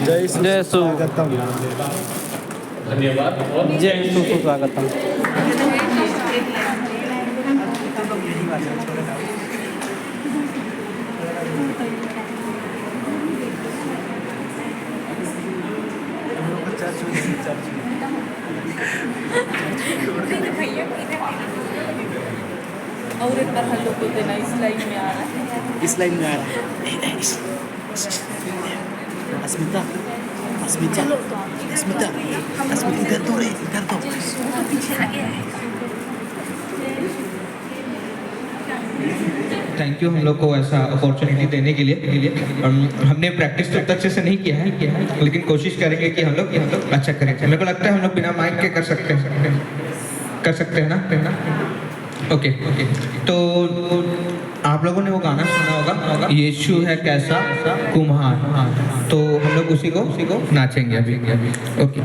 जय जय सु स्वागतम। धन्यवाद। और जय सुस्वागतम। और एक बार हेलो बोल देना, इस लाइन में आ रहा है। इस लाइन में आ रहा है। अस्मिता, अस्मिता, अस्मिता, अस्मिता इधर तो रे, इधर तो। थैंक यू हम लोग को ऐसा अपॉर्चुनिटी देने के लिए। हमने प्रैक्टिस तो तक से नहीं किया है, लेकिन कोशिश करेंगे कि हम लोग अच्छा करें। मेरे को लगता है हम लोग बिना माइक के कर सकते हैं ना। ओके। तो आप लोगों ने वो गाना सुना होगा, यीशु है कैसा कुम्हार। तो हम लोग उसी को नाचेंगे अभी। ओके।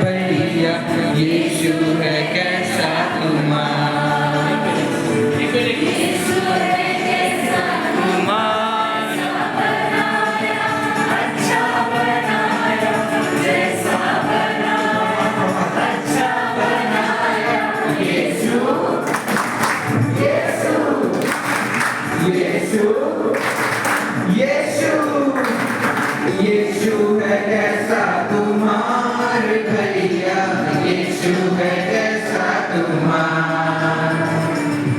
भैया यीशु है कैसा यीशु है कैसा कुम्हार भैया, यीशु है कैसा कुम्हार,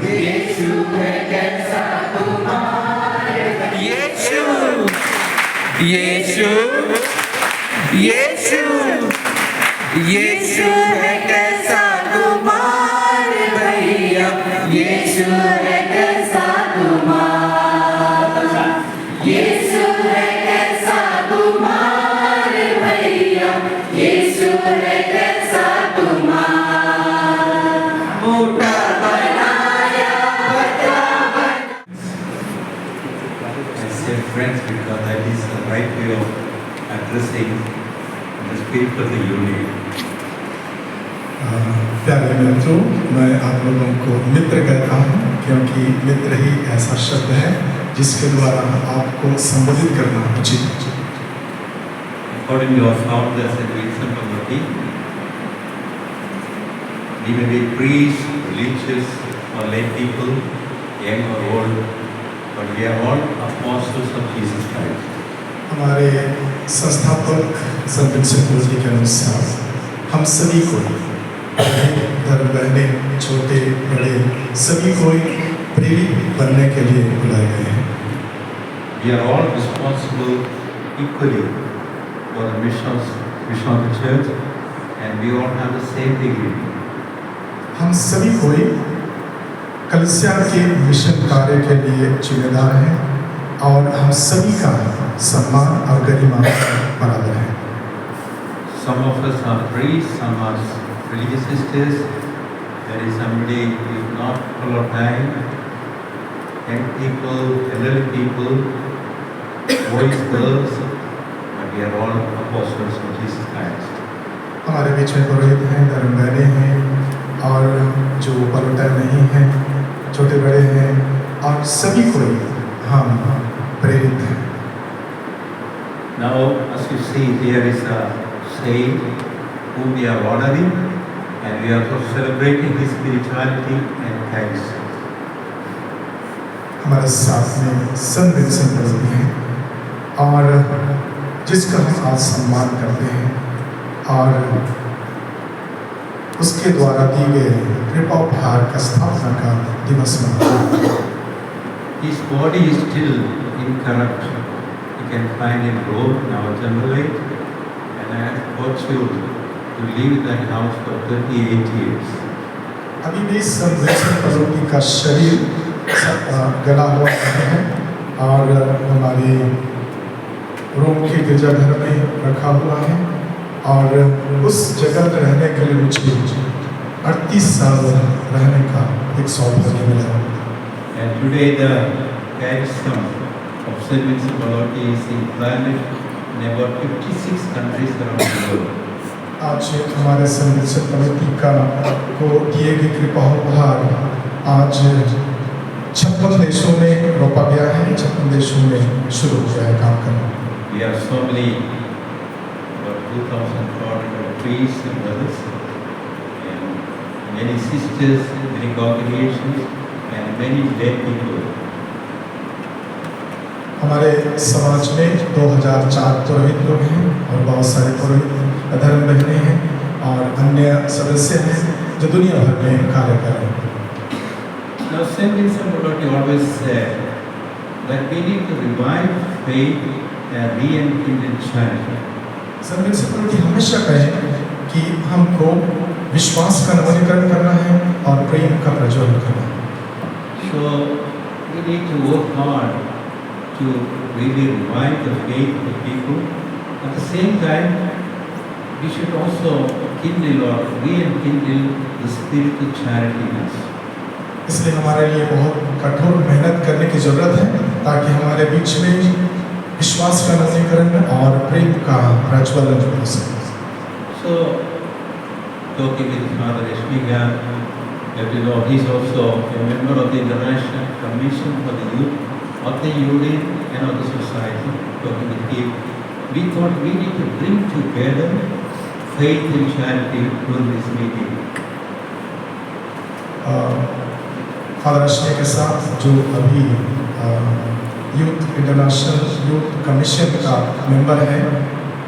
यीशु है कैसा कुम्हार, यीशु यीशु यीशु यीशु है कैसा कुम्हार भैया, यीशु है कैसा कुम्हार, यीशु है कैसा कुम्हार भैया, यीशु है कैसा कुम्हार, मोटा बनाया पतला बना। I say friends because that is the right way of addressing the spirit of the unit. प्यारे मित्रों, मैं आप लोगों को मित्र कहता हूँ क्योंकि मित्र ही ऐसा शब्द है जिसके द्वारा आपको संबोधित करना उचित है। According to our founder, St. Vincent Pallotti, we may be priests, religious or lay people, young or old, but we are all apostles of Jesus Christ. हमारे संस्थापक संत विंसेंट पॉलोटी के अनुसार हम सभी को धर्म बहने छोटे बड़े सभी को प्रेरित बनने के लिए बुलाए गए हैं। We are all responsible equally for the mission of the church, and we all have the same dignity. हम सभी कोई कलीसिया के मिशन कार्य के लिए जिम्मेदार हैं और हम सभी का सम्मान और गरिमा बराबर है। Some of us are priests, some are religious sisters. There is somebody who is not full of time. Young people, elderly people, boys, girls, but we are all apostles of Jesus Christ. हमारे बीच में पुरोहित हैं, धर्म बहने हैं और जो पलटा नहीं हैं, छोटे बड़े हैं और सभी कोई हम प्रेरित हैं। Now, as you see, there is a saint whom we are honoring, and we are also celebrating his spirituality and thanks. हमारे साथ में संत विंसेंट पॉलोटी हैं और जिसका हम आज सम्मान करते हैं और उसके द्वारा दिए गए कृपा उपहार का स्थापना का दिवस मनाते हैं। His body is still incorrupt. You can find in Rome now generally, and I have fortune to live in that house for 38 years. अभी भी संत विंसेंट पॉलोटी का शरीर गला हुआ है और हमारे रोम के गिरजाघर में रखा हुआ है और उस जगह में रहने के लिए मुझे 38 साल रहने का एक सौभाग्य मिला। And today the charism of St. Vincent Pallotti is implanted in about 56 countries around the world. आज हमारे संत विंसेंट पॉलोटी का को दिए गए कृपा उपहार आज 56 देशों में रोपा गया है, 56 देशों में शुरू हो गया है काम करना। We have so many, about 2,400 priests and brothers, and many sisters, many congregations, and many lay people. हमारे समाज में 2004 पुरोहित लोग हैं और बहुत सारे पुरोहित धर्म बहनें हैं और अन्य सदस्य हैं जो दुनिया भर में कार्य कर रहे हैं। Now, Saint Vincent Pallotti always said that we need to revive faith and re-enkindle charity. Sant Vincent पलोटी हमेशा कहें कि हमको विश्वास का नवीनीकरण करना है और प्रेम का प्रज्वलन करना है। So, we need to work hard to really revive the faith of the people. At the same time, we should also kindle or re-enkindle the spirit of charity in us. इसलिए हमारे लिए बहुत कठोर मेहनत करने की जरूरत है ताकि हमारे बीच में विश्वास का नवीनीकरण और प्रेम का प्रज्वलन हो सके। So, talking with Father Eshmiga, as you know, he's also a member of the International Commission for the Youth of the Union and of the Society. Talking with him, we thought we need to bring together faith and charity during this meeting. Father Ashwini के साथ जो अभी youth international youth commission का member है,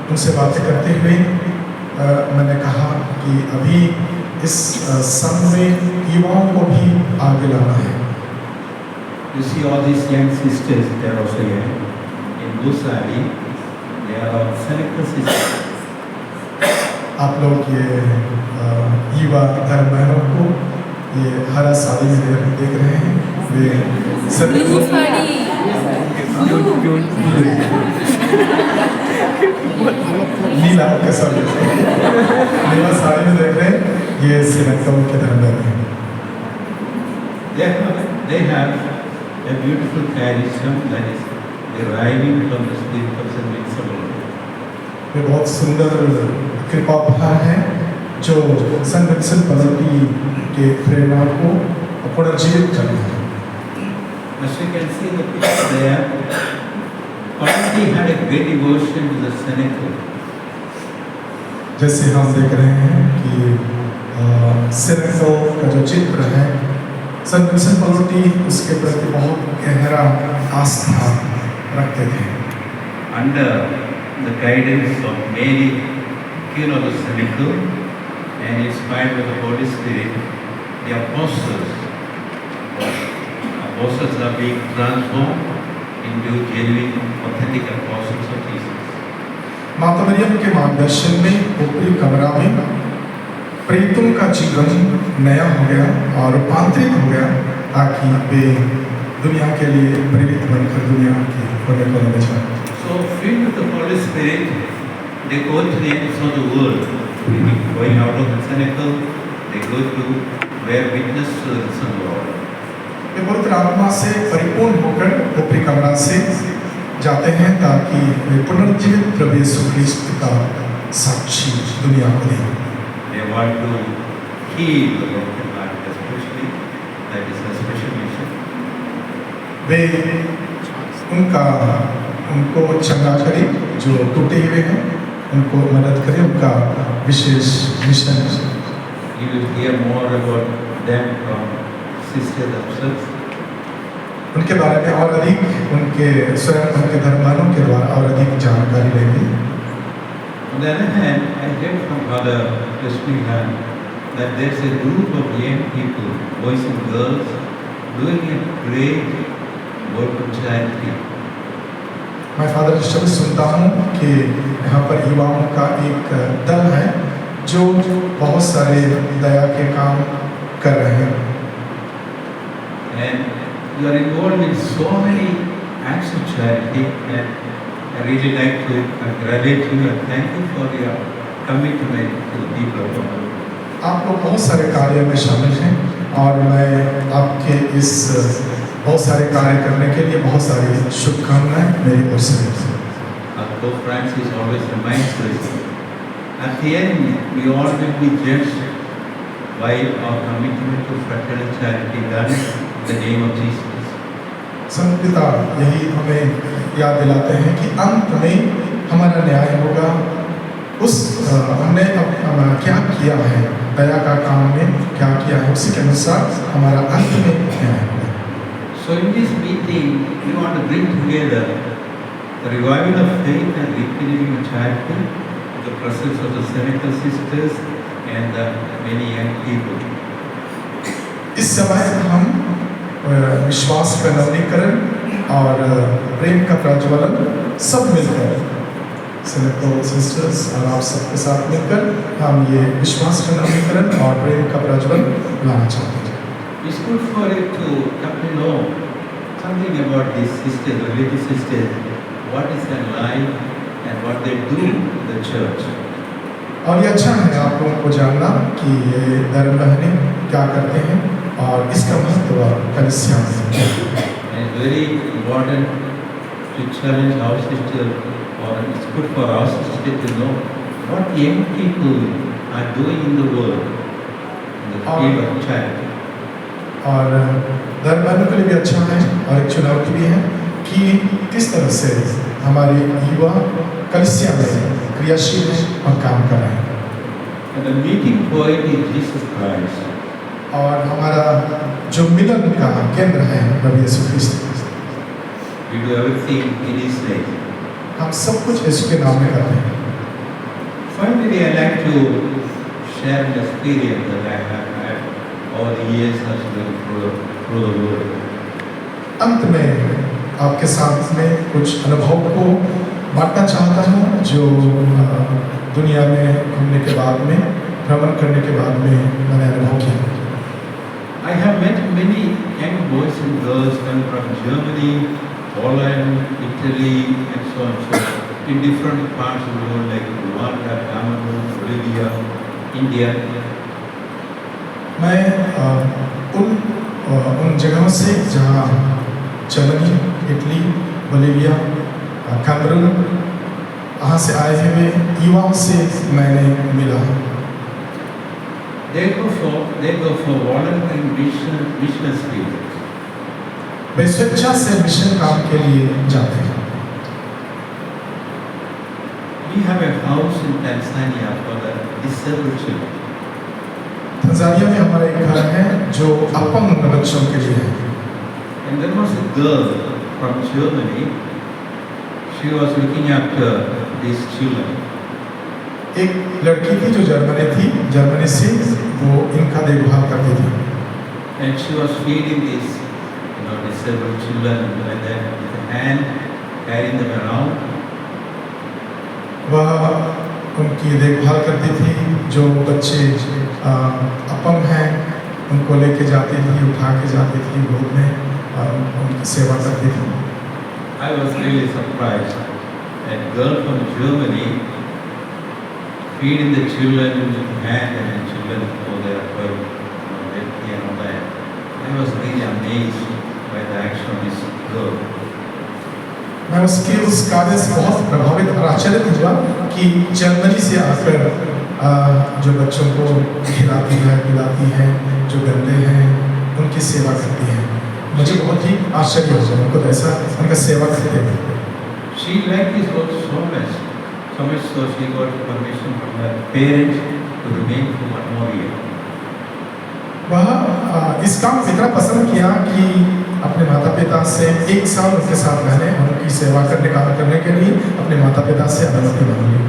उनसे बातें करते हुए मैंने कहा कि अभी इस संघ में युवाओं को भी आगे लाना है। You see all these young sisters, they are also young. In Busari, they are all Seneca sisters. आप लोग ये युवा धर्म बहनों को ये हरा साड़ी में देख रहे हैं, वे सभी ब्लू साड़ी, नीला कैसा नीला साड़ी में देख रहे हैं, ये सेनेका के धर्म बहन हैं। They have a beautiful charism that is deriving from the spirit of Saint Vincent Pallotti. वे बहुत सुंदर कृपा भार है जो संत विंसेंट पलोटी के प्रेरणा को पुनर्जीवित करना है। As you can see the picture there, Pallotti had a great devotion to the Seneca. जैसे हम देख रहे हैं कि सेनेका का जो चित्र है, संत विंसेंट पलोटी उसके प्रति बहुत गहरा आस्था रखते थे। Under the guidance of Mary, Queen of the Seneca, and inspired by the Holy Spirit, the apostles are being transformed into genuine, authentic apostles of Jesus. माता मरियम के मार्गदर्शन में ऊपरी कमरा में प्रेरितों का जीवन नया हो गया और रूपांतरित हो गया ताकि वे दुनिया के लिए प्रेरित बनकर दुनिया के कोने कोने में जाएं। So, filled with the Holy Spirit, they go to the ends of the world. Going out of the Seneca, they go to bear witness to the Son of God. वे पवित्र आत्मा से परिपूर्ण होकर ऊपरी कमरा से जाते हैं ताकि वे पुनर्जीवित प्रभु यीशु ख्रीस्त का साक्षी दुनिया को दें। They want to heal the broken heart, especially. That is a special mission. वे उनको चंगा करें जो टूटे हुए हैं, उनको मदद करें, उनका विशेष मिशन है। You will hear more about them from sisters themselves. उनके बारे में और अधिक उनके स्वयं उनके धर्मानों के द्वारा और अधिक जानकारी लेंगे। On the other hand, I heard from Father Krishnan that there's a group of young people, boys and girls, doing a great work of charity. मैं फादर शब्द सुनता हूँ कि यहाँ पर युवाओं का एक दल है जो बहुत सारे दया के काम कर रहे हैं। And you are involved in so many acts of charity, and I really like to congratulate you and thank you for your commitment to the people of God. आप लोग बहुत सारे कार्य में शामिल हैं और मैं आपके इस बहुत सारे कार्य करने के लिए बहुत सारी शुभकामनाएं मेरी ओर से। Pope Francis always reminds us, at the end we all will be judged while our commitment to fraternal charity done in the name of Jesus. संत पिता यही हमें याद दिलाते हैं कि अंत में हमारा न्याय होगा। हमने क्या किया है, दया का काम में क्या किया है, उसी के अनुसार हमारा अंत में न्याय होगा। So in this meeting, we want to bring together the revival of faith and rekindling of charity, the presence of the Seneca sisters and the many young people. इस समय हम विश्वास का नवीनीकरण और प्रेम का प्रज्वलन सब मिलकर सेनेको सिस्टर्स और आप सबके साथ मिलकर हम ये विश्वास का नवीनीकरण और प्रेम का प्रज्वलन लाना चाहते हैं। It's good for you to come to know something about these sisters, the religious sisters, what is their life and what they do in the church. और ये अच्छा है आप लोगों को जानना कि ये धर्म बहनें क्या करते हैं और इसका महत्व कलीसिया में है। And it's very important to challenge our sister, or it's good for our sister to know what young people are doing in the world in the field of charity. और धर्म बहनों के लिए भी अच्छा है और एक चुनौती भी है कि किस तरह से हमारे युवा कलीसिया में क्रियाशील हैं और काम कर रहे हैं। And the meeting point is Jesus Christ. और हमारा जो मिलन का केंद्र है प्रभु यीशु ख्रिस्त। We do everything in His name. हम सब कुछ यीशु के नाम में करते हैं। Finally, I like to share an experience that I have had all the years as we go through the world. अंत में आपके साथ में कुछ अनुभव को बांटना चाहता हूँ जो दुनिया में घूमने के बाद में, भ्रमण करने के बाद में मैंने अनुभव किया। I have met many young boys and girls coming from Germany, Poland, Italy, and so on and so forth, in different parts of the world like Rwanda, Cameroon, Bolivia, India. मैं उन जगहों से जहाँ जर्मनी, इटली, बोलिविया, कैमरून, वहाँ से आए हुए युवाओं से मैंने मिला। They go for voluntary mission field. वे स्वेच्छा से मिशन काम के लिए जाते हैं। We have a house in Tanzania for the disabled children. Tanzania में हमारा एक घर है जो अपंग बच्चों के लिए है। And there was a girl from Germany. She was looking after these children. एक लड़की थी जो जर्मनी से वो इनका देखभाल करती थी। And she was feeding these, disabled children like that with a hand, carrying them around. वह उनकी देखभाल करती थी, जो बच्चे अपंग हैं उनको लेके जाती थी, उठा के जाती थी, गोद में उनकी सेवा करती थी। I was really surprised. That girl from Germany feeding the children with hand, and the children go there quite dirty and all that. I was really amazed by the action of this girl. मैं उसके उस कार्य से बहुत प्रभावित और आश्चर्यित हुआ कि जर्मनी से आकर जो बच्चों को खिलाती है, पिलाती है, जो गंदे हैं उनकी सेवा करती है। मुझे बहुत ही आश्चर्य हुआ उनको ऐसा उनका सेवा करते हैं। She liked his work so much so she got permission from her parents to remain for one more year. वह इस काम को इतना पसंद किया कि अपने माता पिता से 1 साल उनके साथ रहने, उनकी सेवा करने के लिए अपने माता पिता से अनुमति मांग ली।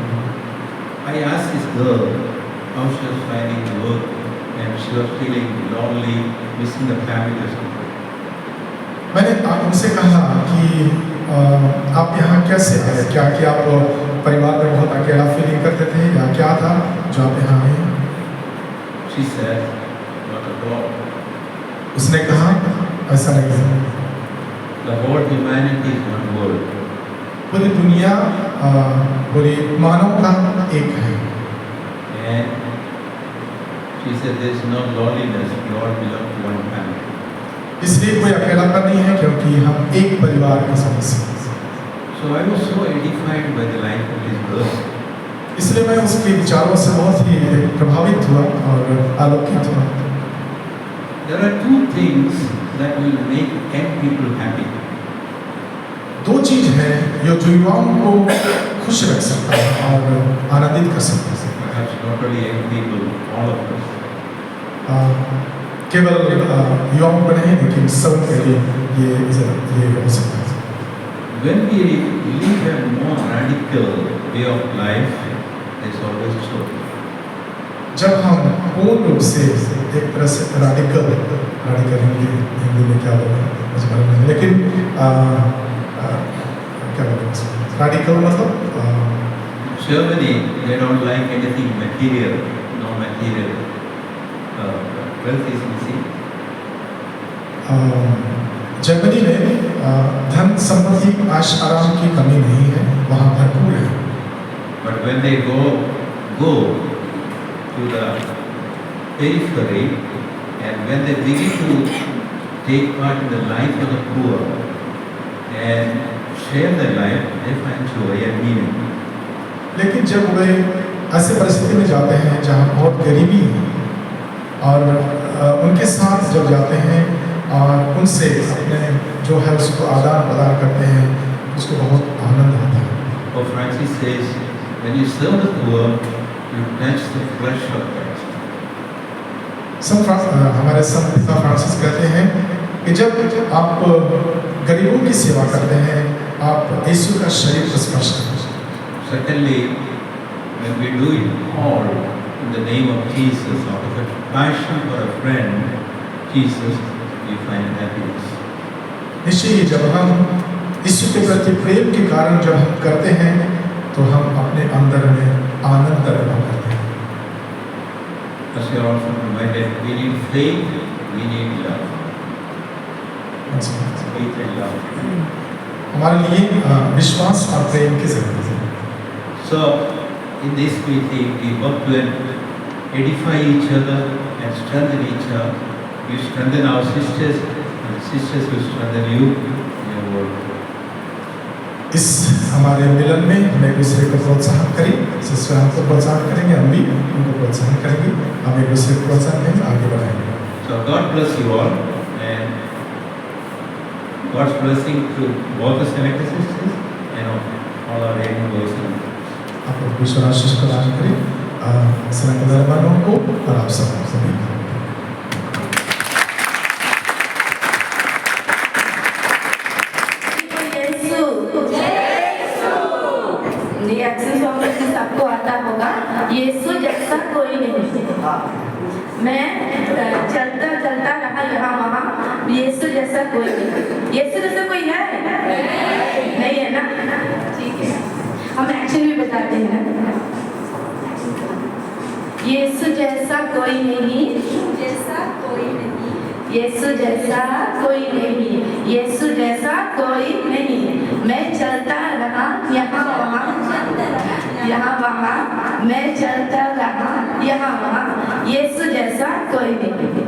I asked this girl how she was finding the work, and she was feeling lonely, missing the family or something. मैंने उनसे कहा कि आप यहाँ कैसे आए, क्या कि आप परिवार में बहुत अकेला फीलिंग करते थे या क्या था जो आप यहाँ आए? She said, not at all. उसने कहा ऐसा नहीं है। The whole humanity is one world. पूरी दुनिया पूरी मानवता एक है। And she said there is no loneliness, we all belong to one family. इसलिए कोई अकेलापन नहीं है क्योंकि हम एक परिवार के सदस्य हैं। So I was so edified by the life of this girl. इसलिए मैं उसके विचारों से बहुत ही प्रभावित हुआ और आलोकित हुआ। There are two things that will make young people happy. दो चीज है जो युवाओं को खुश रख सकता है और आनंदित कर सकता है। Perhaps not only young people, all of us. केवल युवाओं को नहीं लेकिन सबके लिए ये हो सकता है। When we live a more radical way of life, there's always trouble. जब हम पूर्ण रूप से एक तरह से राडिकल हिंदी में क्या बोलते हैं मुझे मालूम नहीं, लेकिन क्या बोलते हैं राडिकल मतलब Germany, they don't like anything material, no material. Wealth is missing. Germany में धन संपत्ति आश आराम की कमी नहीं है, वहाँ भरपूर है। But when they go to the periphery, and when they begin to take part in the life of the poor and share their life, they find joy and meaning. लेकिन जब वे ऐसे परिस्थिति में जाते हैं जहाँ बहुत गरीबी है और उनके साथ जब जाते हैं और उनसे अपने जो है उसको आदान प्रदान करते हैं, उसको बहुत आनंद आता है। Pope Francis says, when you serve the poor, you touch the flesh of Christ. हमारे संत पिता फ्रांसिस कहते हैं कि जब आप गरीबों की सेवा करते हैं, आप यीशु का शरीर को स्पर्श करते हैं। Secondly, when we do it all in the name of Jesus, out of a passion for a friend, Jesus, we find happiness. निश्चय ही जब हम यीशु के प्रति प्रेम के कारण जब हम करते हैं, तो हम अपने अंदर में आनंद अनुभव करते हैं। As we are also reminded, we need faith, we need love. Faith and love. हमारे लिए विश्वास और प्रेम की जरूरत है। So, in this meeting, we hope to edify each other and strengthen each other. You strengthen our sisters, and sisters will strengthen you in your work. इस हमारे मिलन में हम एक दूसरे को प्रोत्साहन करें, सिस्टर हमको प्रोत्साहन करेंगे, हम भी उनको प्रोत्साहन करेंगे, हम एक दूसरे को प्रोत्साहन देंगे, आगे बढ़ाएंगे। So God bless you all, and God's blessing to both the selected sisters and all our young boys and girls. आप लोग ईश्वर आशीष प्रदान करें सनातन धर्मों को और आप सब सभी को। रिएक्शन सॉन्ग सबको आता होगा। यीशु जैसा कोई नहीं। मैं चलता चलता रहा यहाँ वहाँ, यीशु जैसा कोई नहीं। यीशु जैसा कोई है? नहीं है ना? ठीक है, हम एक्शन भी बताते हैं ना। यीशु जैसा कोई नहीं, जैसा कोई नहीं, यीशु जैसा कोई नहीं, यीशु जैसा कोई नहीं। मैं चलता रहा यहाँ वहाँ, मैं चलता रहा यहाँ वहाँ, यीशु जैसा कोई नहीं।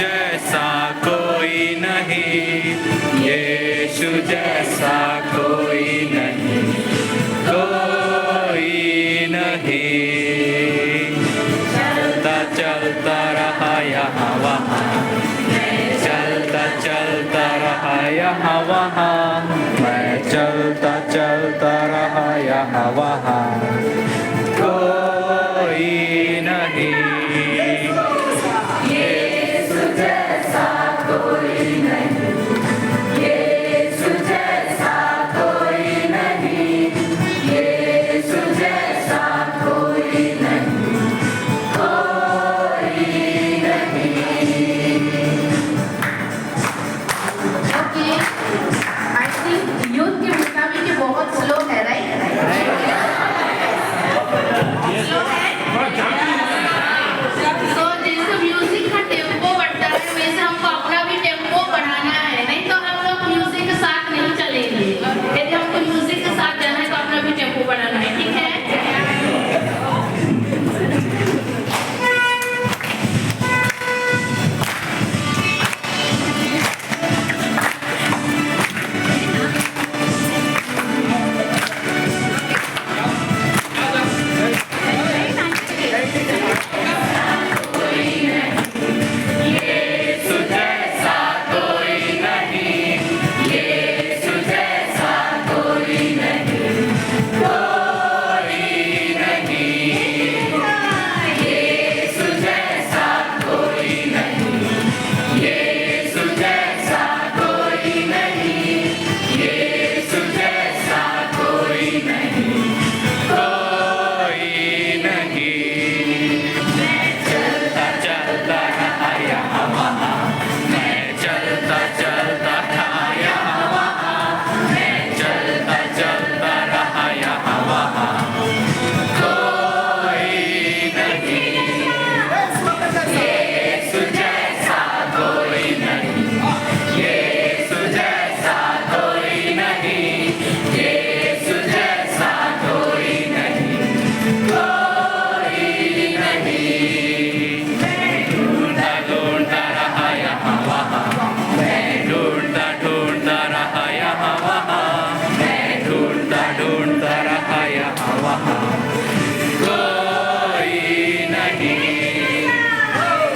जैसा कोई नहीं, यीशु जैसा कोई नहीं, कोई नहीं। चलता चलता रहा यहाँ वहाँ, चलता चलता रहा यहाँ वहाँ, मैं चलता चलता रहा यहाँ वहाँ, कोई नहीं। यीशु जैसा कोई नहीं, यीशु जैसा कोई नहीं, यीशु जैसा कोई नहीं, कोई नहीं। ओके, आई थिंक यूथ के मुताबिक ये बहुत स्लो है, राइट? स्लो है। तो जैसे म्यूजिक का टेम्पो बढ़ता है वैसे हमको अपना भी टेम्पो बढ़ाना है, नहीं तो हम लोग म्यूजिक के साथ नहीं चलेंगे। यदि हमको म्यूजिक के साथ जाना है तो अपना भी टेम्पो बढ़ाना है, ठीक है? यीशु जैसा कोई नहीं, यीशु जैसा कोई नहीं, कोई नहीं। यीशु जैसा कोई नहीं, यीशु जैसा कोई नहीं, यीशु जैसा कोई नहीं, कोई नहीं। चलता चलता रहा यहाँ वहाँ, मैं चलता चलता रहा यहाँ वहाँ, मैं चलता चलता रहा यहाँ वहाँ, कोई नहीं। यीशु जैसा कोई नहीं, यीशु जैसा कोई नहीं, यीशु जैसा कोई नहीं, कोई नहीं। ढूंढता ढूंढता रहा यहाँ वहाँ, मैं ढूंढता ढूंढता रहा यहाँ वहाँ, मैं ढूंढता ढूंढता रहा यहाँ वहाँ, कोई नहीं।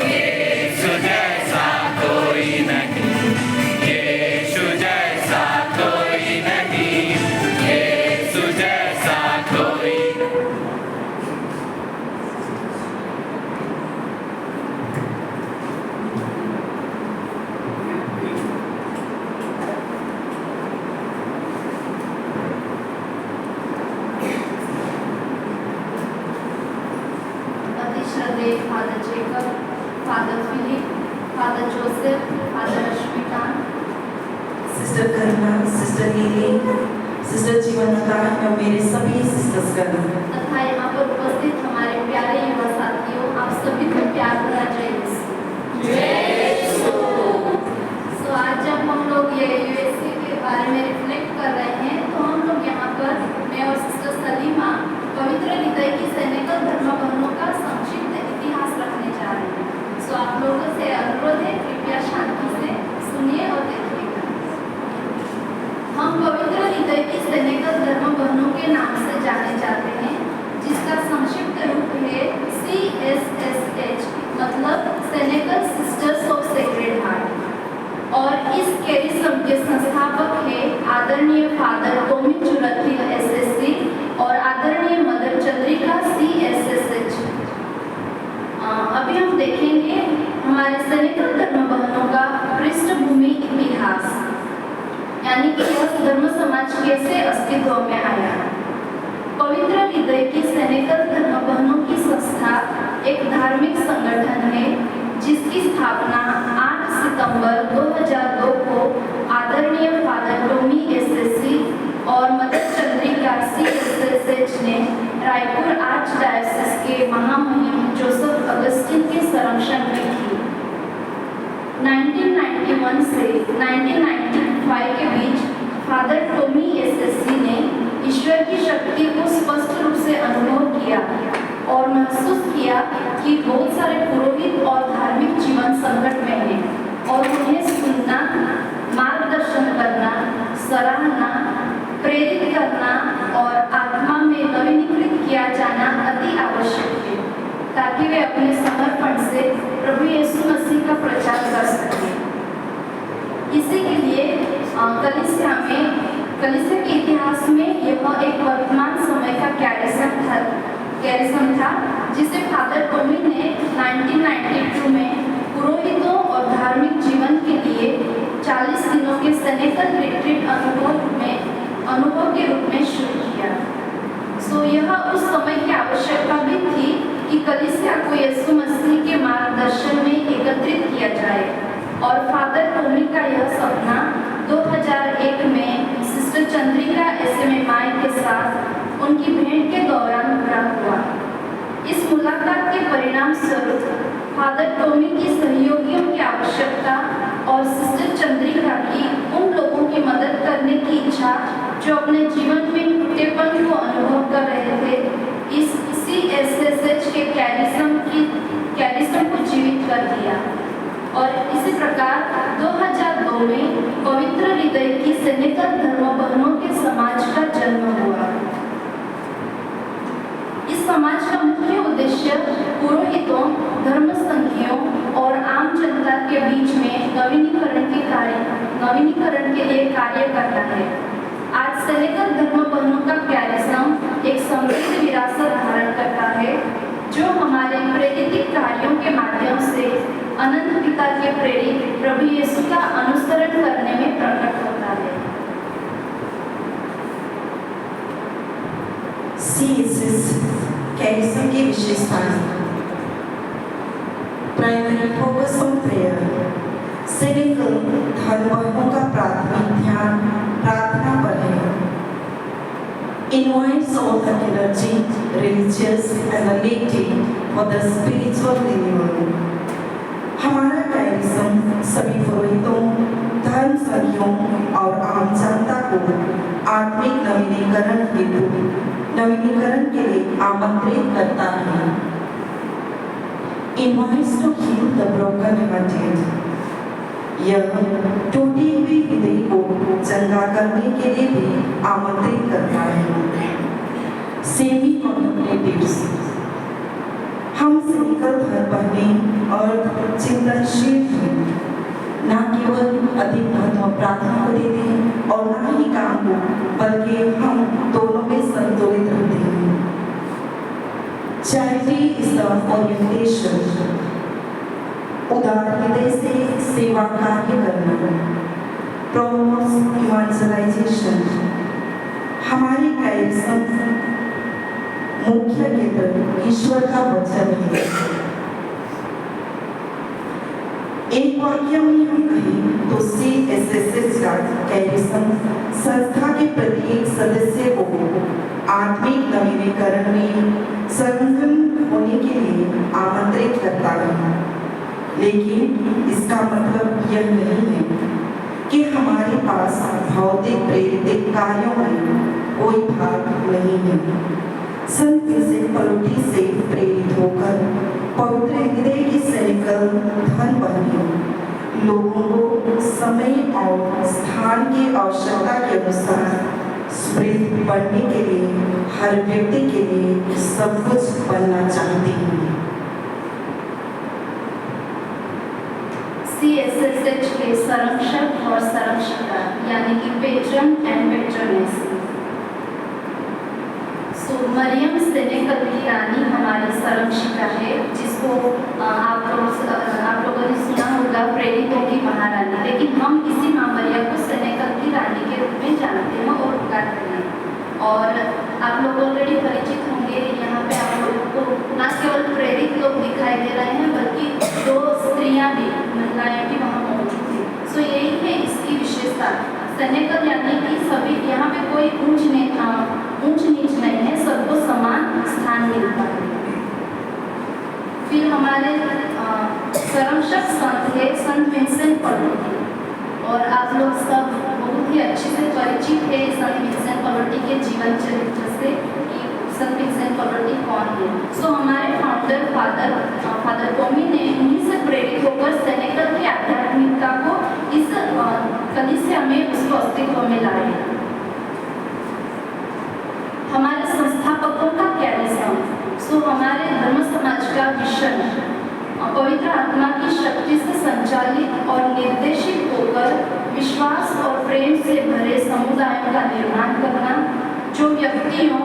यीशु जैसा कोई नहीं, यीशु जैसा कोई नहीं, यीशु जैसा कोई नहीं। अति श्रद्धेय father Jacob, father Philip, father Joseph, father Rashmikant, sister Karuna, sister Neeli, sister Jeevanta और मेरे सभी सिस्टर्स का तथा यहाँ पर उपस्थित हमारे प्यारे युवा साथियों, आप सभी को प्यार भरा जय यीशु। सो आज जब हम लोग ये यूएसए के बारे में रिफ्लेक्ट कर रहे हैं तो हम लोग यहाँ पर मैं और सिस्टर सलीमा पवित्र हृदय की सैनिकल धर्म बहनों का संक्षिप्त इतिहास रखने जा रहे हैं। सो आप लोगों से अनुरोध है, कृपया शांति से सुनिए और देखिएगा। हम पवित्र हृदय की सैनिकल धर्म बहनों के नाम से जाने जाते हैं, जिसका संक्षिप्त रूप है CSSH, मतलब सेनेकल सिस्टर्स ऑफ सेक्रेड हार्ट। और इस कैरिज्म के संस्थापक है आदरणीय फादर टोमी चुरथी SSC और आदरणीय मदर चंद्रिका CSSH। अभी हम देखेंगे हमारे सेनेकल धर्म बहनों का पृष्ठभूमि इतिहास, यानी कि यह धर्म समाज कैसे अस्तित्व में आया। पवित्र हृदय की सेनेकल धर्म बहनों की संस्था एक धार्मिक संगठन है जिसकी स्थापना 8 सितंबर 2002 को आदरणीय फादर टोमी SSC और मदर चंद्रिका CSSH ने रायपुर आर्च डायोसिस के महामहिम जोसेफ अगस्टिन के संरक्षण में की। 1991 से 1995 के बीच फादर टोमी SSC ने ईश्वर की शक्ति को स्पष्ट रूप से अनुभव किया और महसूस किया कि बहुत सारे पुरोहित और धार्मिक जीवन संकट में हैं और उन्हें सुनना, मार्गदर्शन करना, सराहना, प्रेरित करना और आत्मा में नवीनीकृत किया जाना अति आवश्यक है ताकि वे अपने समर्पण से प्रभु यीशु मसीह का प्रचार कर सकें। इसी के लिए कलीसिया के इतिहास में यह एक वर्तमान समय का कैरिज्म था जिसे फादर टोमी ने 1992 में पुरोहितों और धार्मिक जीवन के लिए 40 दिनों के सेनेकल रिट्रीट अनुभव के रूप में शुरू किया। सो यह उस समय की आवश्यकता भी थी कि कलीसिया को यीशु मसीह के मार्गदर्शन में एकत्रित किया जाए और फादर टोमी का यह सपना 2001 में सिस्टर चंद्रिका SMA के साथ उनकी भेंट के दौरान पूरा हुआ। इस मुलाकात के परिणाम स्वरूप फादर टोमी की सहयोगियों की आवश्यकता और सिस्टर चंद्रिका की उन लोगों की मदद करने की इच्छा जो अपने जीवन में टूटेपन को अनुभव कर रहे थे इस CSSH के कैरिज्म को जीवित कर दिया और इसी प्रकार 2002 में पवित्र हृदय की सेनेकल धर्म बहनों के समाज का जन्म हुआ। इस समाज का मुख्य उद्देश्य पुरोहितों, धर्म संघियों और आम जनता के बीच में नवीनीकरण के लिए कार्य करना है। आज सेनेकल धर्म बहनों का कैरिज्म एक समृद्ध विरासत धारण करता है जो हमारे प्रेरित कार्यों के माध्यम से अनंत पिता के प्रेरित प्रभु यीशु का अनुसरण करने में प्रकट होता है। CSS कैरिज्म की विशेषताएं। Primary focus on prayer. Cenacle धर्म बहनों का प्राथमिक ध्यान प्रार्थना पर है। Invites all the clergy, religious and the laity for the spiritual renewal. हमारा कैरिज्म सभी पुरोहितों, धर्म संघियों और आम जनता को आत्मिक नवीनीकरण के लिए आमंत्रित करता है। Invites to heal the broken hearted. यह टूटी हुई हृदय को चंगा करने के लिए भी आमंत्रित करता है। सेमी कॉन्टेम्पलेटिव्स। हम सेनेकल धर्म बहनें और चिंतनशील हैं, न केवल अधिक महत्व प्रार्थना को देते हैं और न ही काम को, बल्कि हम दोनों में संतुलित रहते हैं। Charity is the orientation. उदार हृदय से सेवा कार्य करना। प्रमोट्स इवेंजलाइजेशन। हमारी कैरिज्म मुख्य केंद्र ईश्वर का वचन है। एक वाक्य में हम कहें तो CSSH का कैरिज्म संस्था के प्रत्येक सदस्य को आत्मिक नवीनीकरण में संलग्न होने के लिए आमंत्रित करता है। लेकिन इसका मतलब यह नहीं है कि हमारे पास भौतिक प्रेरित कार्यों में कोई भाग नहीं है। संत विंसेंट पलोटी से प्रेरित होकर पवित्र हृदय की सेनेकल धर्म बहनें लोगों को समय और स्थान की आवश्यकता के अनुसार स्मृत बढ़ने के लिए हर व्यक्ति के लिए सब कुछ बनना चाहती हैं। CSSH के संरक्षक और संरक्षिका यानी कि पेट्रन एंड पेट्रोनेस। मरियम सेनेकल की रानी हमारी संरक्षिका है जिसको आप लोगों ने सुना होगा प्रेरितों की महारानी, लेकिन हम इसी माँ मरियम को सेनेकल की रानी के रूप में जानते हैं और पुकारते हैं। और आप लोग ऑलरेडी परिचित होंगे, यहाँ पे आप लोगों को न केवल प्रेरित लोग दिखाई दे रहे हैं बल्कि 2 स्त्रियाँ भी, महिलाएं भी वहाँ मौजूद थी। सो यही है इसकी विशेषता। सेनेकल यानी कि सभी, यहाँ पे कोई ऊंच नीच नहीं है, सबको समान स्थान मिलता है। फिर हमारे संरक्षक संत है संत विंसेंट पलोटी, और आप लोग सब बहुत ही अच्छे से परिचित है संत विंसेंट पलोटी के जीवन चरित्र से कि मिशन विजन कम्युनिटी कौन है। सो हमारे फाउंडर फादर टॉमी ने उन्हीं से प्रेरित होकर सेनेकल की आध्यात्मिकता को इस कलीसिया में उसको अस्तित्व में लाए। हमारे संस्थापकों का क्या विजन। सो हमारे धर्म समाज का विजन पवित्र आत्मा की शक्ति से संचालित और निर्देशित होकर विश्वास और प्रेम से भरे समुदायों का निर्माण करना, जो व्यक्तियों,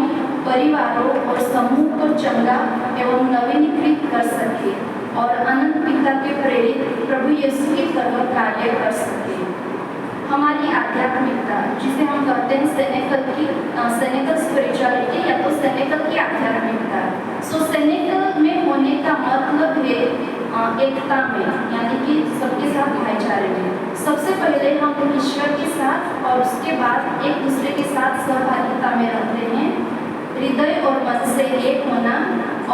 परिवारों और समूह को चंगा एवं नवीनीकृत कर सके और अनंत पिता के प्रेरित प्रभु यीशु की तरह कार्य कर सके। हमारी आध्यात्मिकता, जिसे हम कहते हैं सेनेकल स्पिरिचुअलिटी या तो सेनेकल की आध्यात्मिकता। सो सेनेकल में होने का मतलब है एकता में, यानी कि सबके साथ भाईचारे में। सबसे पहले हम ईश्वर के साथ और उसके बाद एक दूसरे के साथ सहभागिता में रहते हैं। हृदय और मन से एक होना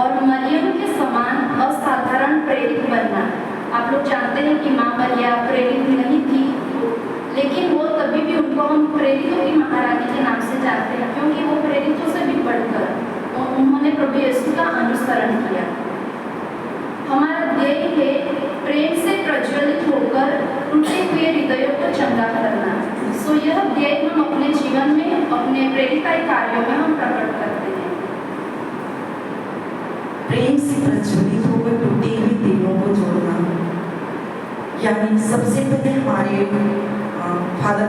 और मरियम के समान असाधारण प्रेरित बनना। आप लोग जानते हैं कि माँ मरिया प्रेरित नहीं थी, लेकिन वो तभी भी उनको हम प्रेरितों की महारानी के नाम से जानते हैं, क्योंकि वो प्रेरितों से भी बढ़कर उन्होंने प्रभु यीशु का अनुसरण किया। हमारा ध्येय है प्रेम से प्रज्वलित होकर टूटे हुए हृदयों को चंगा करना। सो यह ध्येय हम अपने जीवन में, अपने प्रेरिताई कार्यों में हम प्रकट करते हैं। प्रेम से प्रज्वलित होकर टूटे हुए दिलों को जोड़ना, यानी सबसे पहले हमारे फादर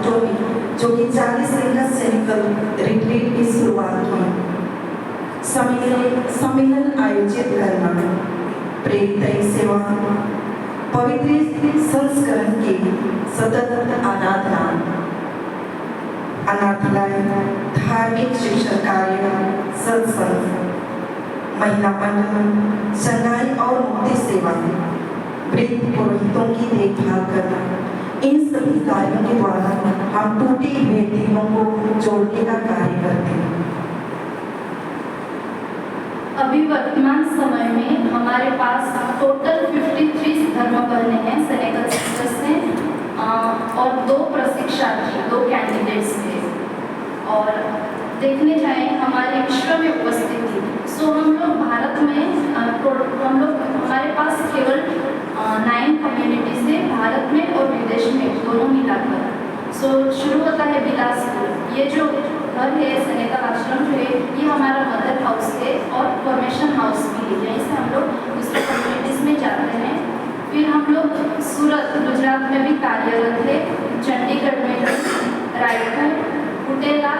टॉमी, जो कि 40 दिन का सेनिकल रिट्रीट की शुरुआत की, सम्मेलन आयोजित करना, प्रेरिताई सेवा, पवित्र संस्करण की सतत आराधना, अनाथालय, धार्मिक शिक्षण कार्य, सत्संग, महिला मंडल, चंगाई और मुक्ति सेवा, वृद्ध पुरोहितों की देखभाल करना, इन सभी कार्यों के द्वारा हम टूटे हुए दिलों को जोड़ने का कार्य करते हैं। अभी वर्तमान समय में हमारे पास टोटल 53 धर्म बहने हैं सेनेकल सिस्टर्स से, और 2 प्रशिक्षार्थी, 2 कैंडिडेट्स थे। और देखने जाएं हमारे विश्व में उपस्थिति, सो हम लोग भारत में हमारे पास केवल 9 कम्युनिटी से भारत में और विदेश में दोनों मिलाकर। सो शुरू होता है बिलासपुर, ये जो घर है सेनेकल आश्रम जो है, ये हमारा मदर हाउस है और फॉर्मेशन हाउस भी है, यहीं से हम लोग दूसरे कम्युनिटीज़ में जाते हैं। फिर हम लोग सूरत, गुजरात में भी कार्यरत है, चंडीगढ़ में, रायपुर, कुटेला,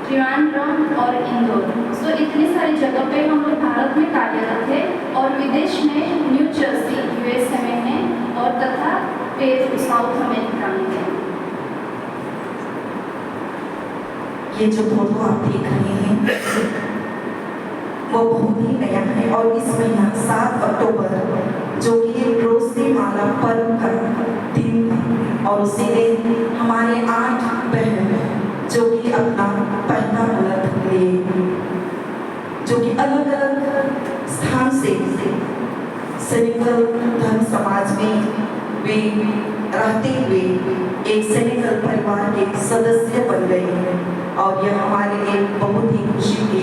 त्रिवेंद्रम और इंदौर। सो इतनी सारी जगह पे हम लोग भारत में कार्यरत है और विदेश में न्यू जर्सी USA में है और तथा पेरू साउथ अमेरिका में है। ये जो फोटो आप देख रहे हैं वो बहुत ही नया है और इस महीना 7 अक्टूबर, जो कि रोशनी माला पर्व का दिन था, और उसी दिन हमारे 8 बहन जो कि अपना पहला व्रत लिए, जो कि अलग अलग स्थान से सेनेकल धर्म समाज में वे रहते हुए एक सेनेकल परिवार के सदस्य बन गए हैं। और यह हमारे लिए बहुत ही खुशी की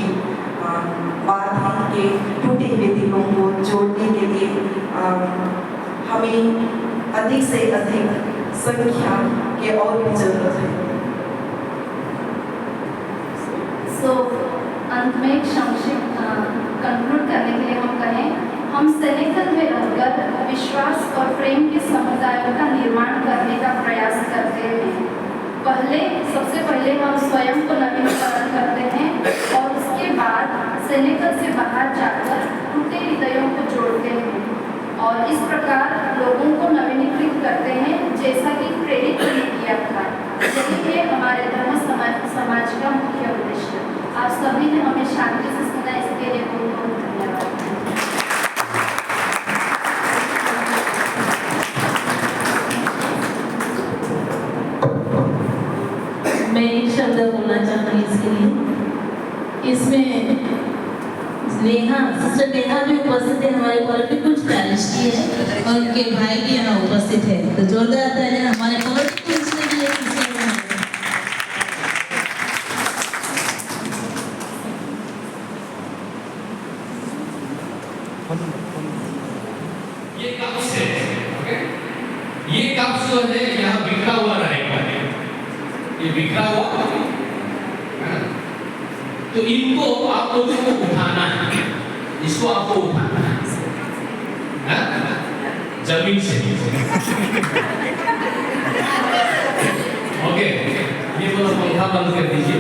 बात है कि टूटे हुए दिलों को जोड़ने के लिए हमें अधिक से अधिक संख्या के और भी जरूरत है। सो अंत में एक संक्षिप्त कंक्लूड करने के लिए हम कहें, हम सेनेकल में रहकर विश्वास और प्रेम के समुदायों का निर्माण करने का प्रयास करते हैं। सबसे पहले हम स्वयं को नवीनीकरण करते हैं और उसके बाद सेनेकल से बाहर जाकर टूटे हृदयों को जोड़ते हैं और इस प्रकार लोगों को नवीनीकृत करते हैं, जैसा कि प्रेरित किया था। यही है हमारे धर्म समाज का मुख्य उद्देश्य। आप सभी ने हमें शांति से सुना, इसके लिए बहुत बहुत धन्यवाद। मैं एक शब्द बोलना चाहूँगी इसके लिए। इसमें सिस्टर नेहा भी उपस्थित है, हमारे पॉलिटिकल स्टाइलिस्ट है और उनके भाई भी यहाँ उपस्थित है, तो जोरदार तालियां हमारे पॉलिटिकल ये कप्स जो है यहाँ बिखरा हुआ रहेगा, ये बिखरा हुआ है ना? तो इनको आप लोगों को उठाना है, इसको आपको उठाना है जमीन से। ओके, ये बोलो पंखा बंद कर दीजिए।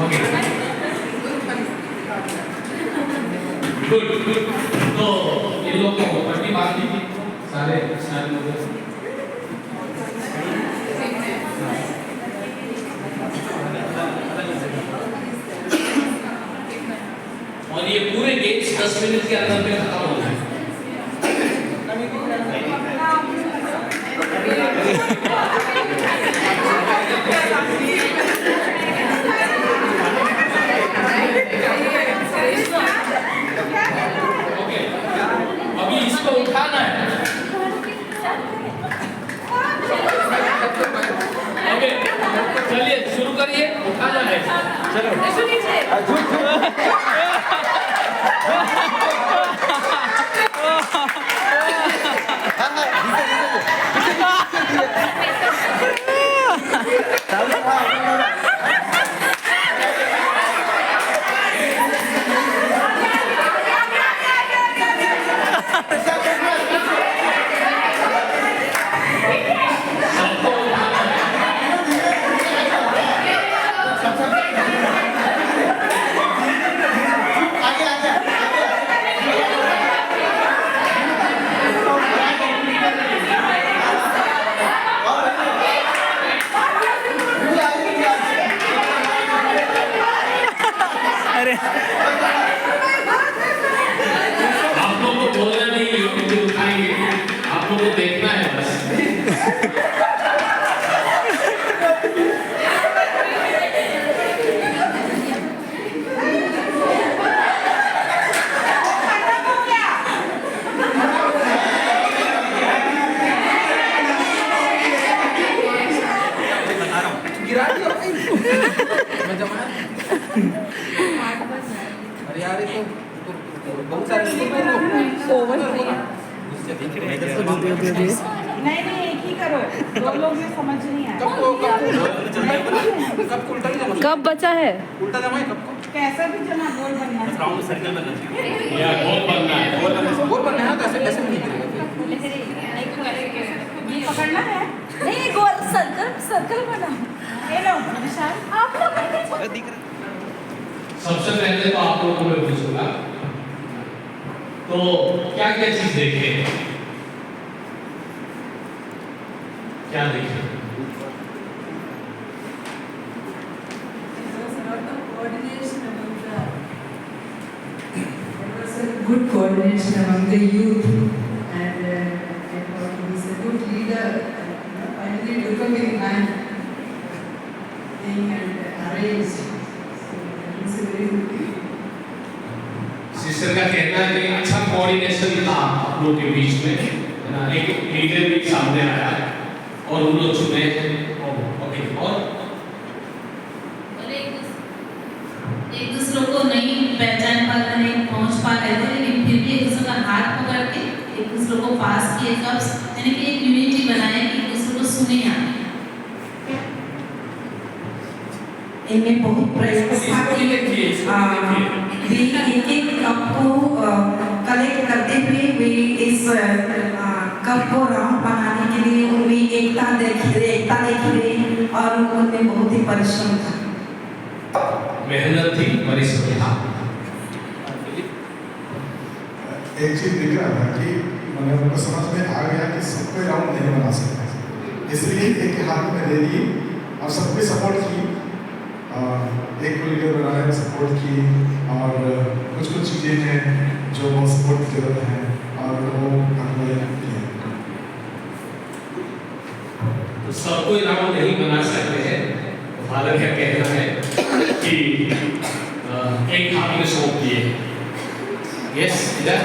Okay, good. तो ये लोग को पट्टी बांध दी सारे लोगों को। और ये पूरे गेट्स 10 मिनट के अंदर में खत्म हो जाए। ओके, अभी इसको उठाना है। ओके, चलिए शुरू करिए, उठाना है। आप लोगों को बोलना नहीं, यूट्यूब उठाएंगे, आप लोगों को देखना है बस। बहुत सारे नहीं एक ही करो, दो लोग में समझ नहीं आया। कब बचा है? उल्टा जमाए कब को? कैसा भी जमा गोल बनना है। राउंड सर्कल बनना चाहिए। या गोल बनना है, गोल बनना है तो ऐसे नहीं गिरेगा। ये पकड़ना है? नहीं, गोल सर्कल बना। ये लो विशाल, आप लोग सबसे पहले तो आप लोगों को मैं पूछूंगा, तो क्या क्या चीज देखे, क्या देखे? Good coordination among the youth, and he's a good leader. Finally, took him in hand, being arranged. So it's a very good thing. Sister का कहना है कि अच्छा कोऑर्डिनेशन था आप लोग के बीच में, है ना? एक लीडर भी सामने आया और उन लोग चुने। ओके, और एक दूसरे को नहीं पहचान पा रहे, नहीं पहुंच पा रहे थे, लेकिन फिर भी एक दूसरे का हाथ पकड़ के एक दूसरे को पास किए, कब यानी कि एक यूनिटी बनाए कि एक दूसरे को सुने। इनमें बहुत प्रयास था कि एक कप को कलेक्ट करते हुए वे इस कप को राउंड बनाने के लिए उनमें एकता देखी गई और उनमें बहुत ही परिश्रम था, मेहनत थी, परिश्रम था। एक चीज दिख रहा था कि मैंने उनको समझ में आ गया कि सबको राउंड नहीं बना सकता, इसलिए एक हाथ में दे दी और सबको सपोर्ट की। एक को लीडर बनाया, सपोर्ट की, और कुछ चीज़ें हैं जो वो सपोर्ट की जरूरत है और वो हमने किया। तो सबको राउंड नहीं बना सकते हैं, फादर का कहना है कि एक हाथ में सौंप दिए। यस, इधर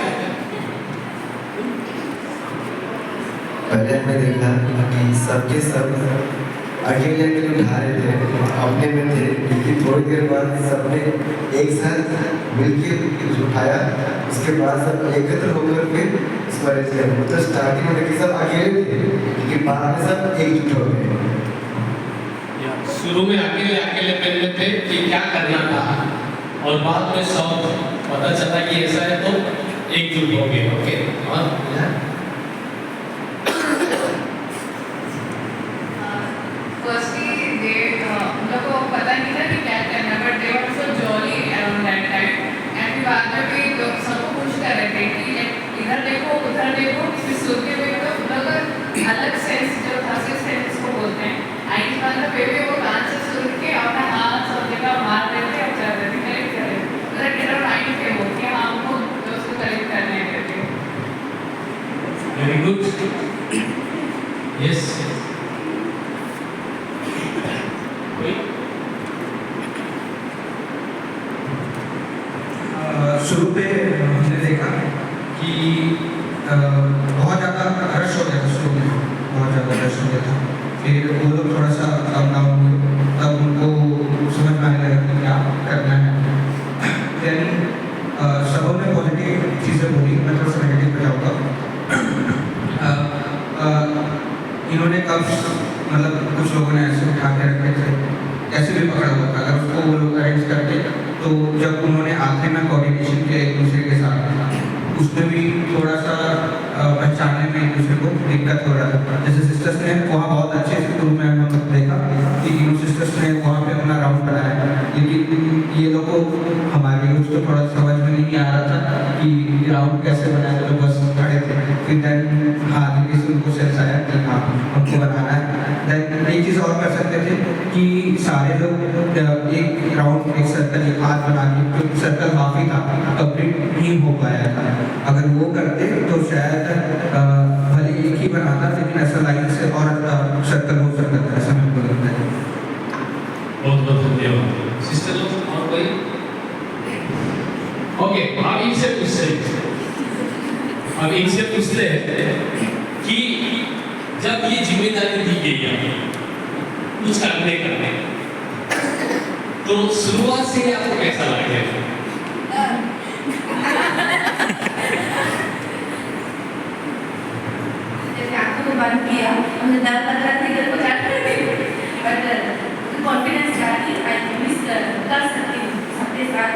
पहले मैं देखा कि सबके सब अकेले अकेले उठा रहे थे, अपने में थे, लेकिन थोड़ी देर बाद सबने एक साथ मिलकर उठाया। उसके बाद सब एकत्र होकर फिर इसको अरेंज किया। तो स्टार्टिंग में देखिए सब अकेले थे, लेकिन बाद में सब एकजुट हो गए। शुरू में अकेले अकेले पेन में थे कि क्या करना था, और बाद में सब पता चला कि ऐसा है तो एकजुट हो गए। ओके, और फर्स्टली दे उन लोगों को पता नहीं था कि क्या करना, but they were so jolly around that time. And फिर बाद में भी लोग सबको खुश कर रहे थे कि इधर देखो उधर देखो, किसी सुर के देखो। उन लोग अलग सेंस जो था सेंस को बोलते हैं, आई मतलब बेबी वो कान से सुन के अपना हाथ सब जगह मार देते हैं, चल रहे थे कलेक्ट कर रहे थे। मेरा माइंड थे वो कि हाँ हमको उसको कलेक्ट करने करके। Very good, yes. शुरू पे हमने देखा कि बहुत ज़्यादा रश हो गया था, शुरू में बहुत ज़्यादा रश हो गया था। फिर वो लोग थोड़ा सा कम डाउन हुए, तब उनको समझ में आने लगा कि क्या करना है। देन सबों ने पॉजिटिव चीज़ें बोली, मैं थोड़ा सा नेगेटिव पे जाऊँगा। इन्होंने कब मतलब कुछ लोगों ने ऐसे उठा के रखे थे, ऐसे भी पकड़ा हुआ था। अगर उसको वो लोग अरेंज करते तो जब उन्होंने आखिर में कोऑर्डिनेशन किया एक दूसरे के साथ, उसमें भी थोड़ा सा पहचानने में एक दूसरे को दिक्कत हो रहा था। जैसे सिस्टर्स ने वहाँ बहुत अच्छे से शुरू में हमने देखा कि इन सिस्टर्स ने वहाँ पे अपना राउंड बनाया, लेकिन ये लोग को हमारे यूथ को थोड़ा समझ में नहीं आ रहा था कि राउंड कैसे बनाया, तो बस खड़े थे। फिर देन हाँ धीरे से उनको सेंस आया कि हाँ हमको बनाना है। देन एक चीज़ और कर सकते थे कि सारे लोग एक राउंड एक सर्कल एक हाथ बना के, क्योंकि सर्कल काफ़ी था, कंप्लीट नहीं हो पाया था। अगर वो करते तो शायद भले एक ही बनाता, लेकिन ऐसा लाइन से और सर्कल हो सकता था, ऐसा मेरे को लगता है। बहुत बहुत धन्यवाद सिस्टर लोग। और कोई? ओके, अब इनसे पूछते हैं कि जब ये जिम्मेदारी दी गई है कुछ करने तो शुरुआत से आपको कैसा लगे? जैसे आंखों को बंद किया, मुझे डर लग रहा था इधर को जाकर, बट कॉन्फिडेंस था कि आई मिस कर सकती हूँ सबके साथ।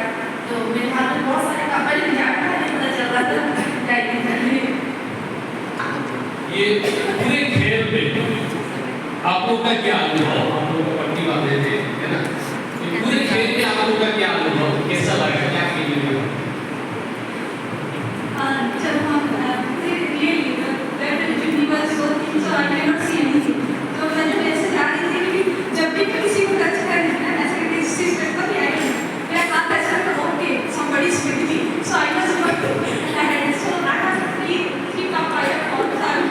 तो मेरे हाथ में बहुत सारे कपड़े भी जाकर नहीं पता चल रहा था ये पूरे खेल में आप लोग का क्या अनुभव, आप लोग पट्टी बांधे थे है ना, ये पूरे खेल में आप लोग का क्या अनुभव, कैसा लगा, क्या फीलिंग हुआ? जब हम ये यूनिवर्स को 300 आई नेवर सी एनीथिंग, तो मैं जब ऐसे जा रही थी कि जब भी मैं किसी को टच करनी है ऐसे किसी चीज पे कभी आई मेरा हाथ ऐसा था, okay somebody is with me, so I was working and so that has really keep up my all the time.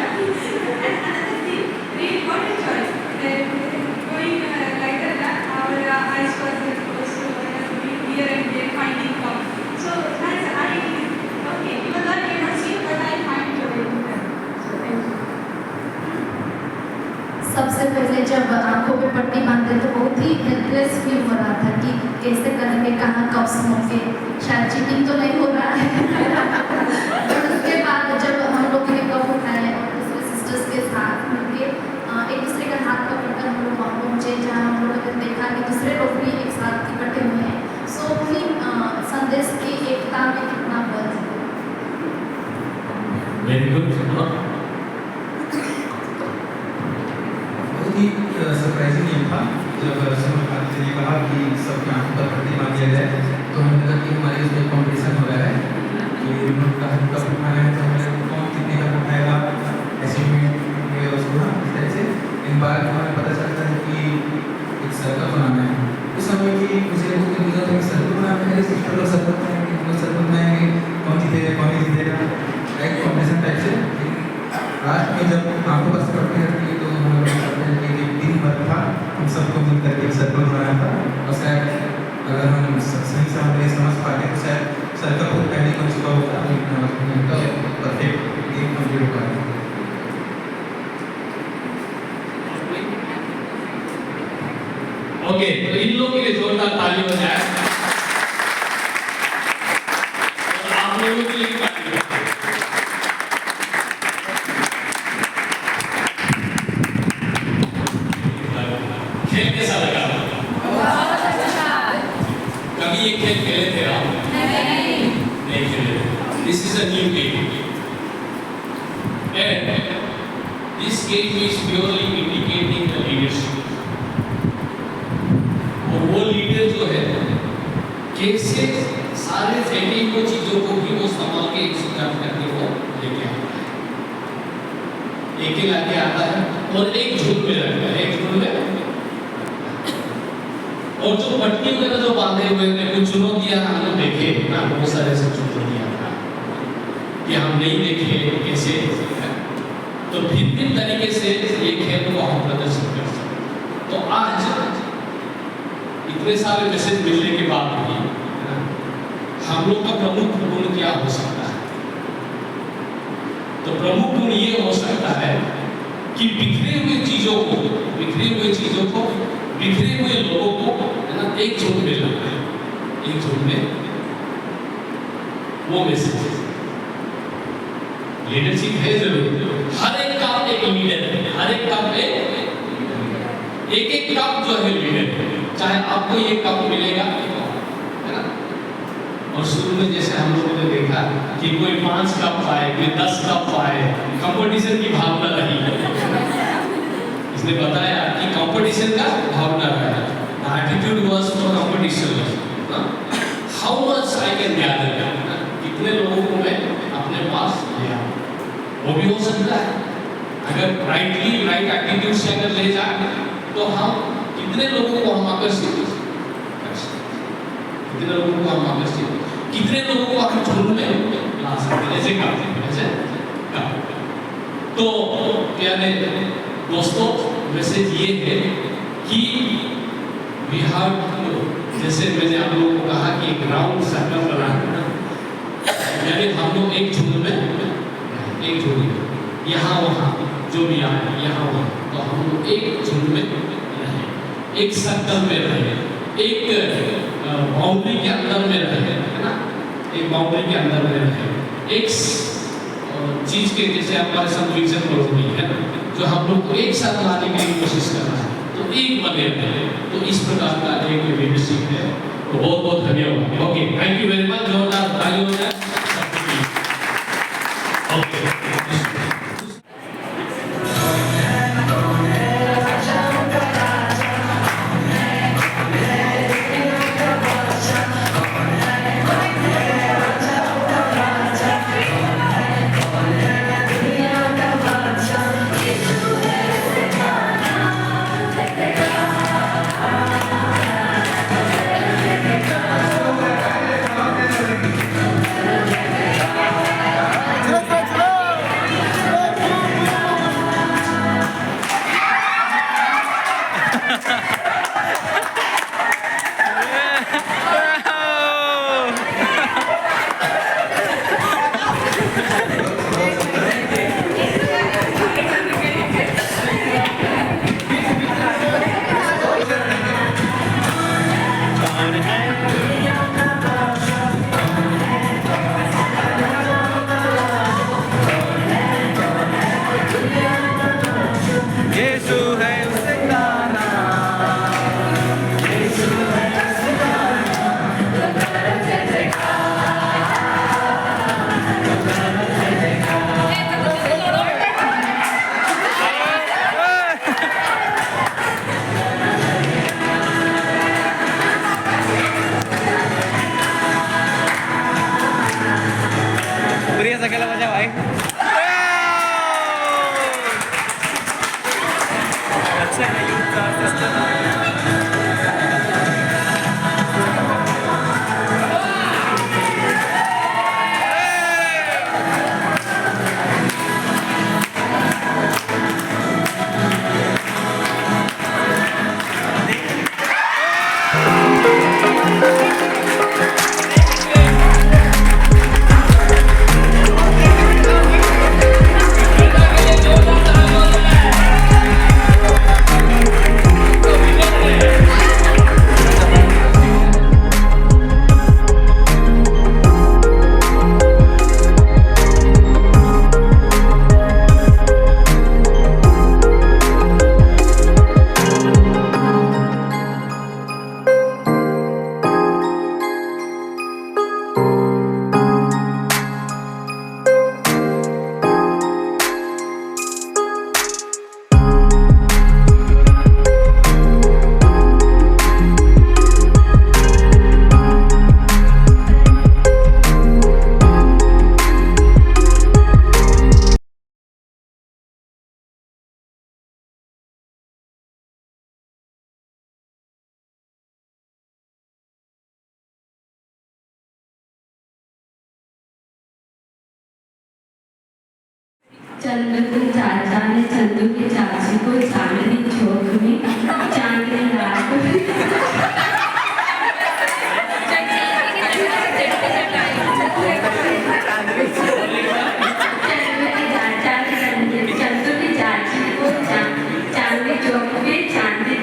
And another thing, really got enjoy going like that, our eyes were close to here and there finding come. So that's okay, even though I cannot see, but I find joy in that. So thank you. सबसे पहले जब आंखों पे पट्टी बांधते तो बहुत ही helpless feel हो रहा था कि कैसे करेंगे, कहाँ कब समोगे, शायद चीटिंग तो नहीं हो रहा है। और उसके बाद जब हम लोग ने कब उठाए और दूसरे सिस्टर्स के साथ मिलके एक दूसरे का हाथ पकड़कर हम लोग वहाँ पहुँचे जहाँ हम लोगों ने देखा कि दूसरे लोग भी एक साथ इकट्ठे हुए हैं। सो वही संदेश की एकता में कितना बल है। Very good. बहुत ही सरप्राइजिंग ये था जब समर भारती ने कहा कि सबके आंखों पर पट्टी बांध दिया जाए, तो हमें लगा कि हमारे इसमें कॉम्पिटिशन हो रहा है कि रिमोट का हम कब उठाना है, तो हमें कौन कितने का उठाएगा, ऐसे में उसको ना इस तरह से इन बार हमें पता चलता है कि एक सर्कल बनाना है। उस समय भी मुझे बहुत लगा था कि सर्कल बनाना है, सिस्टर लोग सर्कल बनाएंगे, हम लोग सर्कल बनाएंगे, कौन जीतेगा कौन नहीं जीतेगा, एक कॉम्पिटिशन टाइप से। लास्ट में जब आंखों पर पट्टी रखी तो हम लोग करते हैं कि दिन भर था, हम सबको मिल करके एक सर्कल बनाया था, और शायद अगर हम सही से हमें समझ पाते तो शायद सर्कल को पहले बन चुका होगा, तो परफेक्ट गेम कंप्लीट हो पाएगा। ओके, तो इन लोगों के लिए जोरदार ताली हो जाए और आप लोगों के लिए भी ताली हो जाए। खेल कैसा लगा? बहुत अच्छा। कभी ये खेल खेले थे आप? नहीं खेले। This is a new game, and this game is purely indicating the leadership. और वो लीडर जो है कैसे सारे फेंकी हुई चीजों को भी वो संभाल के एक सुधार करके वो लेके आता है, एक ही लाके आता है और एक झूठ में रखता है, एक झूठ में। और जो पट्टी वगैरह जो बांधे हुए हैं, कुछ चुनौतियां हमने देखे ना, बहुत सारे से चुनौतियां कि हम नहीं देखे कैसे, तो भिन्न तरीके से ये खेल को हम प्रदर्शित कर सकते। तो आज इतने सारे मैसेज मिलने के बाद भी हम लोग का प्रमुख गुण क्या हो सकता है? तो प्रमुख गुण ये हो सकता है कि बिखरे हुए चीजों को, बिखरे हुए लोगों को है ना, एक झुंड में लाना है, एक झुंड में वो मैसेज। लीडरशिप है जरूर, हर एक काम एक लीडर है, हर एक काम एक काम जो है लीडर है। चाहे आपको ये काम मिलेगा है ना, और शुरू में जैसे हम लोगों ने देखा कि कोई 5 कप पाए, कोई 10 कप पाए, कंपटीशन की भावना रही है। इसने बताया कि कंपटीशन का भावना रहा है, attitude was for competition, how much I can gather, कितने लोगों को मैं अपने पास ले आऊं। वो भी हो सकता है अगर राइट एटीट्यूड से अगर ले जाए तो हम कितने लोगों को हम आकर्षित कर सकते, कितने लोगों को हम आकर्षित, कितने लोगों को हम झुंड में ला सकते, ऐसे काम। तो प्यारे दोस्तों, मैसेज ये है कि वी हैव, जैसे मैंने आप लोगों को कहा कि एक राउंड सर्कल बनाना, यानी हम लोग एक झुंड में, एक झुंड में यहाँ वहाँ जो भी आए यहाँ वहाँ, तो हम लोग एक झुंड में रहे, एक सर्कल में रहे, एक बाउंड्री के अंदर में रहे, है ना, एक बाउंड्री के अंदर में रहे, एक चीज के जैसे हमारे साथ विजन प्रोग्राम है जो हम लोग को एक साथ लाने की कोशिश कर रहा है, तो एक बने रहे। तो इस प्रकार का एक लीडरशिप है। तो बहुत बहुत धन्यवाद। Okay, thank you very much. जोरदार ताली हो जाए। ओके, चंदू चाचा ने चंदू की चाची को चांदनी चौक में चांदनी रात चंदू की चाची को चांदनी चौक में चांदनी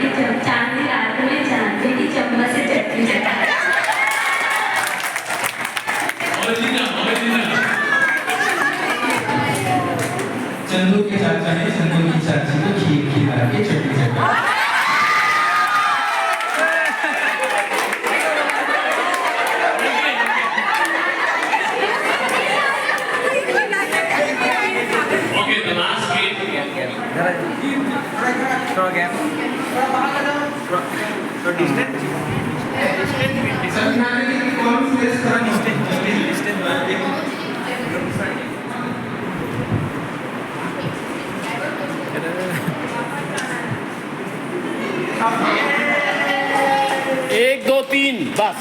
रात में चांदी की चम्मच से चटनी चटाई। चंदू के चाचा ने चंदू की चाची को खीर खिला के चटनी चटाई। Okay, the last game. Throw again. Throw distance. सब नारे की कौन फेस करा एक दो तीन बस।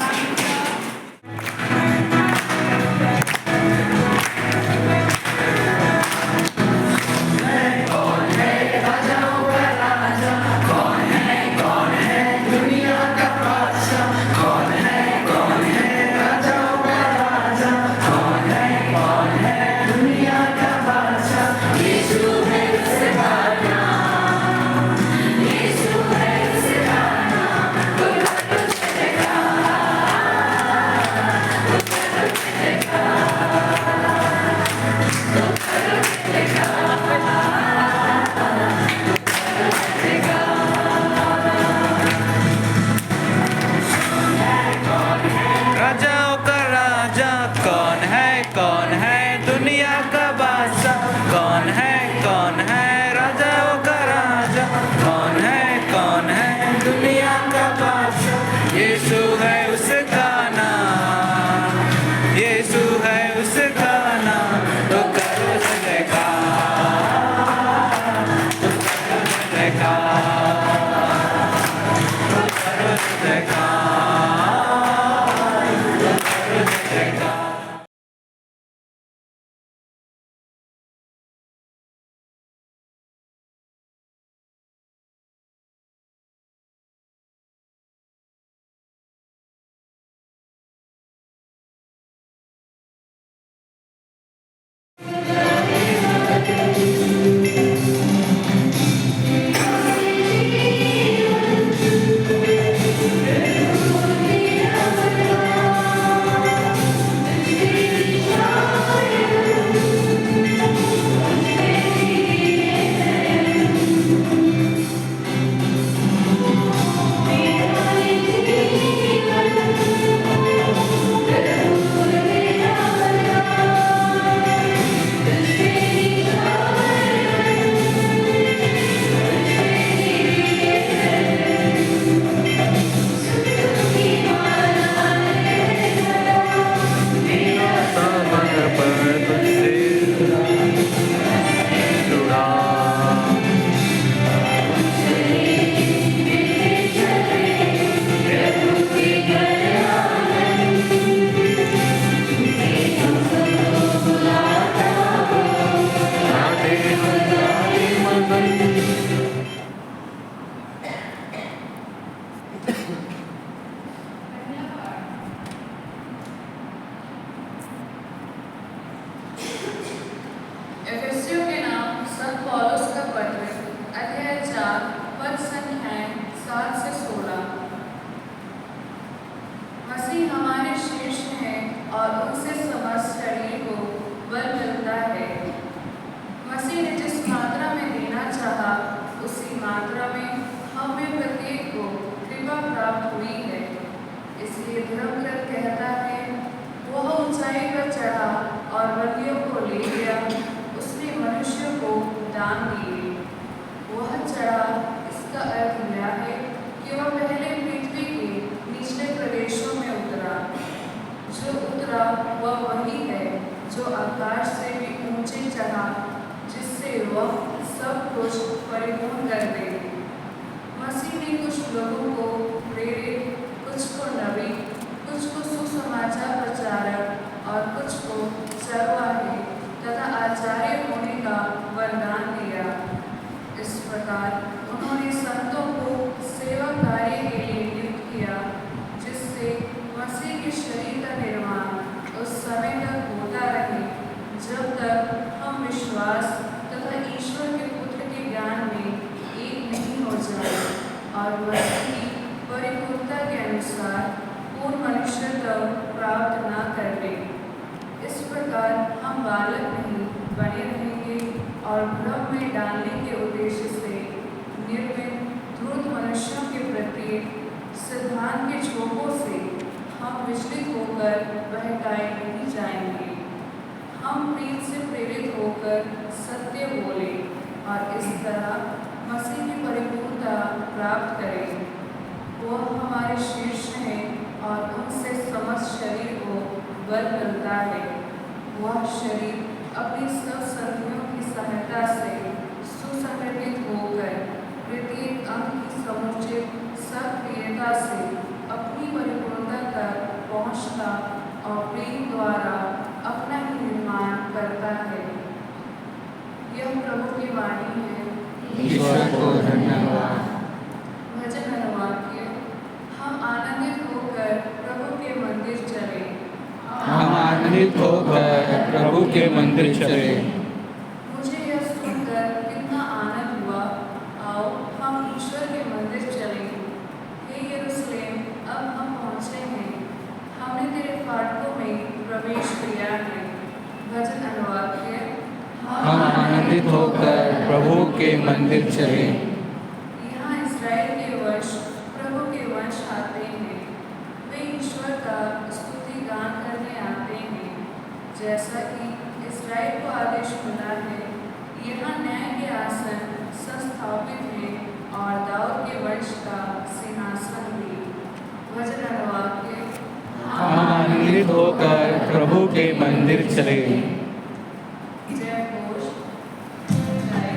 राजाओं का राजा कौन है दुनिया का बादशाह कौन है राजाओं का राजा कौन है दुनिया का बादशाह यीशु है उसका नाम यीशु है उसका नाम तो करो जयकार विश्वास तथा ईश्वर के पुत्र के ज्ञान में एक नहीं हो जाए और मसीह की परिपूर्णता के अनुसार पूर्ण मनुष्यत्व प्राप्त न कर ले। इस प्रकार हम बालक नहीं बने रहेंगे और भ्रम में डालने के उद्देश्य से निर्मित ध्रुव मनुष्यों के प्रति सिद्धांत के झोंकों से हम विचलित होकर बहकाए नहीं जाएंगे। हम प्रीत से प्रेरित होकर सत्य बोले और इस तरह मसीह की परिपूर्णता प्राप्त करें। वह हमारे शीर्ष हैं और उनसे समस्त शरीर को बल मिलता है। वह शरीर अपनी सब संधियों की सहायता से सुसंगठित होकर प्रत्येक अंग की समुचित सक्रियता से अपनी परिपूर्णता तक पहुँचता और प्रेम द्वारा अपना ही निर्माण करता है। यह प्रभु की वाणी है। ईश्वर को धन्यवाद। भजन वाक्य। हम आनंदित होकर प्रभु के मंदिर चले। हम आनंदित होकर प्रभु के मंदिर चले। मुझे यह सुनकर कितना आनंद हुआ। आओ हम ईश्वर के मंदिर चलें। हे यरूशलेम, अब हम पहुँचे हैं। हमने तेरे फाटकों में प्रवेश किया है। भजन वाक्य। हम आनंदित होकर प्रभु के मंदिर चले। यहाँ इस्राएल के वंश प्रभु के वंश आते हैं। वे ईश्वर का स्तुति गान करने आते हैं। जैसा कि इस्राएल को आदेश मिला है, यहाँ न्याय के आसन संस्थापित हैं और दाऊद के वंश का सिंहासन भी। भजन वाक्य। हम आनंदित होकर प्रभु के मंदिर चले। जय घोष। जय।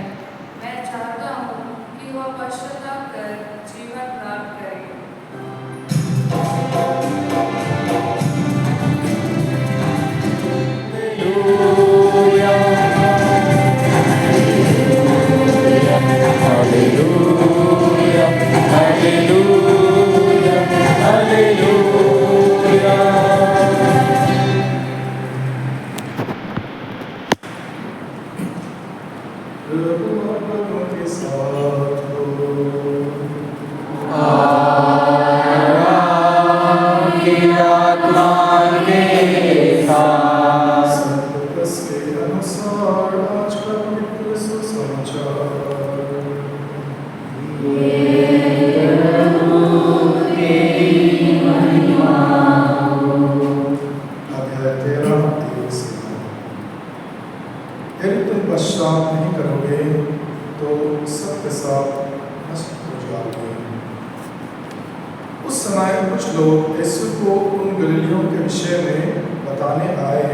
मैं चाहता हूँ कि वह पश्चाताप कर जीवन प्राप्त करे। यदि तुम पश्चाताप नहीं करोगे तो सबके साथ नष्ट हो जाओगे। उस समय कुछ लोग यीशु को उन गलीलियों के विषय में बताने आए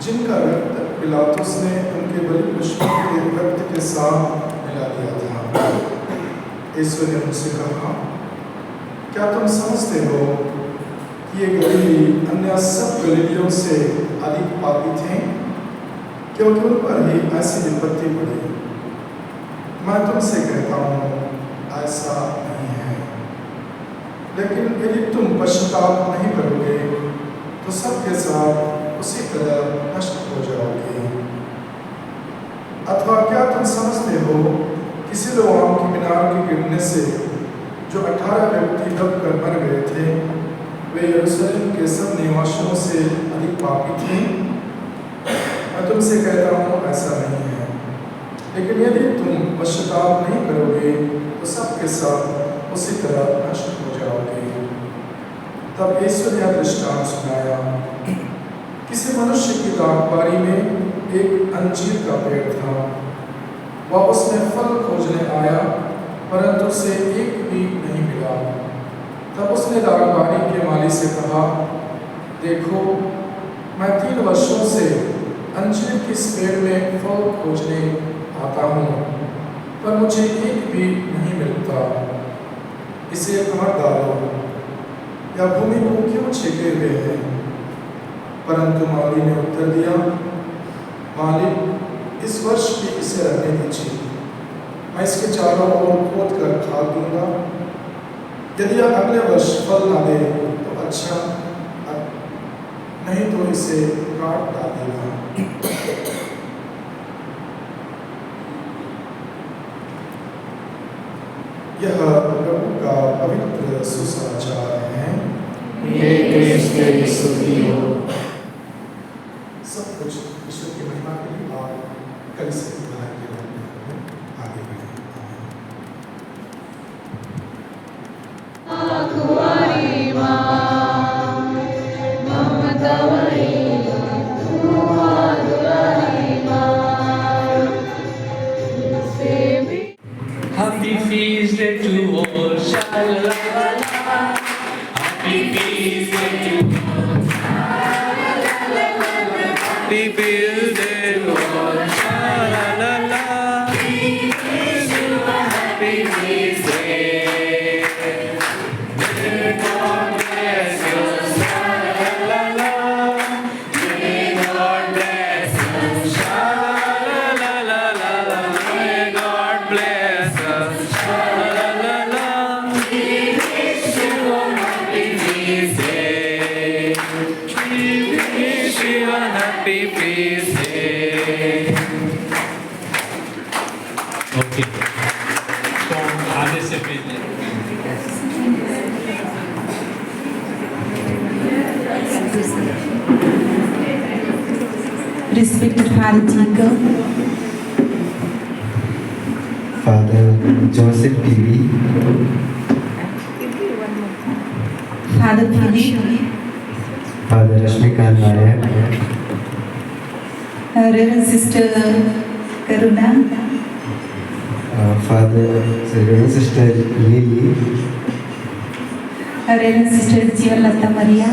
जिनका रक्त पिलातुस ने उनके बलि पुष्पों के रक्त के साथ मिला दिया था। यीशु ने उनसे कहा, क्या तुम समझते हो कि ये गलीली अन्य सब गलीलियों से अधिक पापी थे, क्योंकि उन पर ही ऐसी विपत्ति पड़ी? मैं तुमसे कहता हूँ, ऐसा नहीं है। लेकिन यदि तुम पश्चाताप नहीं करोगे तो सबके साथ उसी तरह नष्ट हो जाओगे। अथवा क्या तुम समझते हो कि सिलोआम की मीनार के गिरने से जो 18 व्यक्ति दबकर मर गए थे, वे यरूशलेम के सब निवासियों से अधिक पापी थे? मैं तुमसे कहता हूँ, ऐसा नहीं है। लेकिन यदि तुम पश्चाताप नहीं करोगे तो सबके साथ उसी तरह नष्ट हो जाओगे। तब यीशु ने दृष्टांत सुनाया। किसी मनुष्य की राखबारी में एक अंजीर का पेड़ था। वह उसमें फल खोजने आया, परंतु उसे एक भी नहीं मिला। तब उसने राखबारी के माली से कहा, देखो, मैं 3 वर्षों से अंजीर के इस पेड़ में फल खोजने आता हूँ, पर मुझे एक भी नहीं मिलता। इसे काट डालो या भूमि को क्यों छेके हुए हैं? परंतु माली ने उत्तर दिया, मालिक, इस वर्ष भी इसे रहने दीजिए। मैं इसके चारों ओर खोद कर खाद दूंगा। यदि यह अगले वर्ष फल न दे तो अच्छा, नहीं तो इसे काट डालेगा। यह प्रभु का पवित्र सुसमाचार है। सब कुछ ईश्वर की महिमा के लिए और कलीसिया की भलाई के लिए आगे बढ़े। Happy feast day to all, sha-la-la-la-la. Happy feast day to all, sha-la-la-la-la. Happy feast day to all, sha-la-la-la. Happy feast day. May God bless you, sha-la-la-la. May God bless you, sha-la-la-la-la. May God bless us, sha-la-la-la. We wish you a happy feast day. We wish you a happy feast day. Okay. तो आगे से page ले। Respected Father Jacob, Father Joseph P.V., Father Philip, Father Rashmikant Nayak, Reverend Sister Karuna, Reverend Sister Lily, Reverend Sister Jivalata Maria,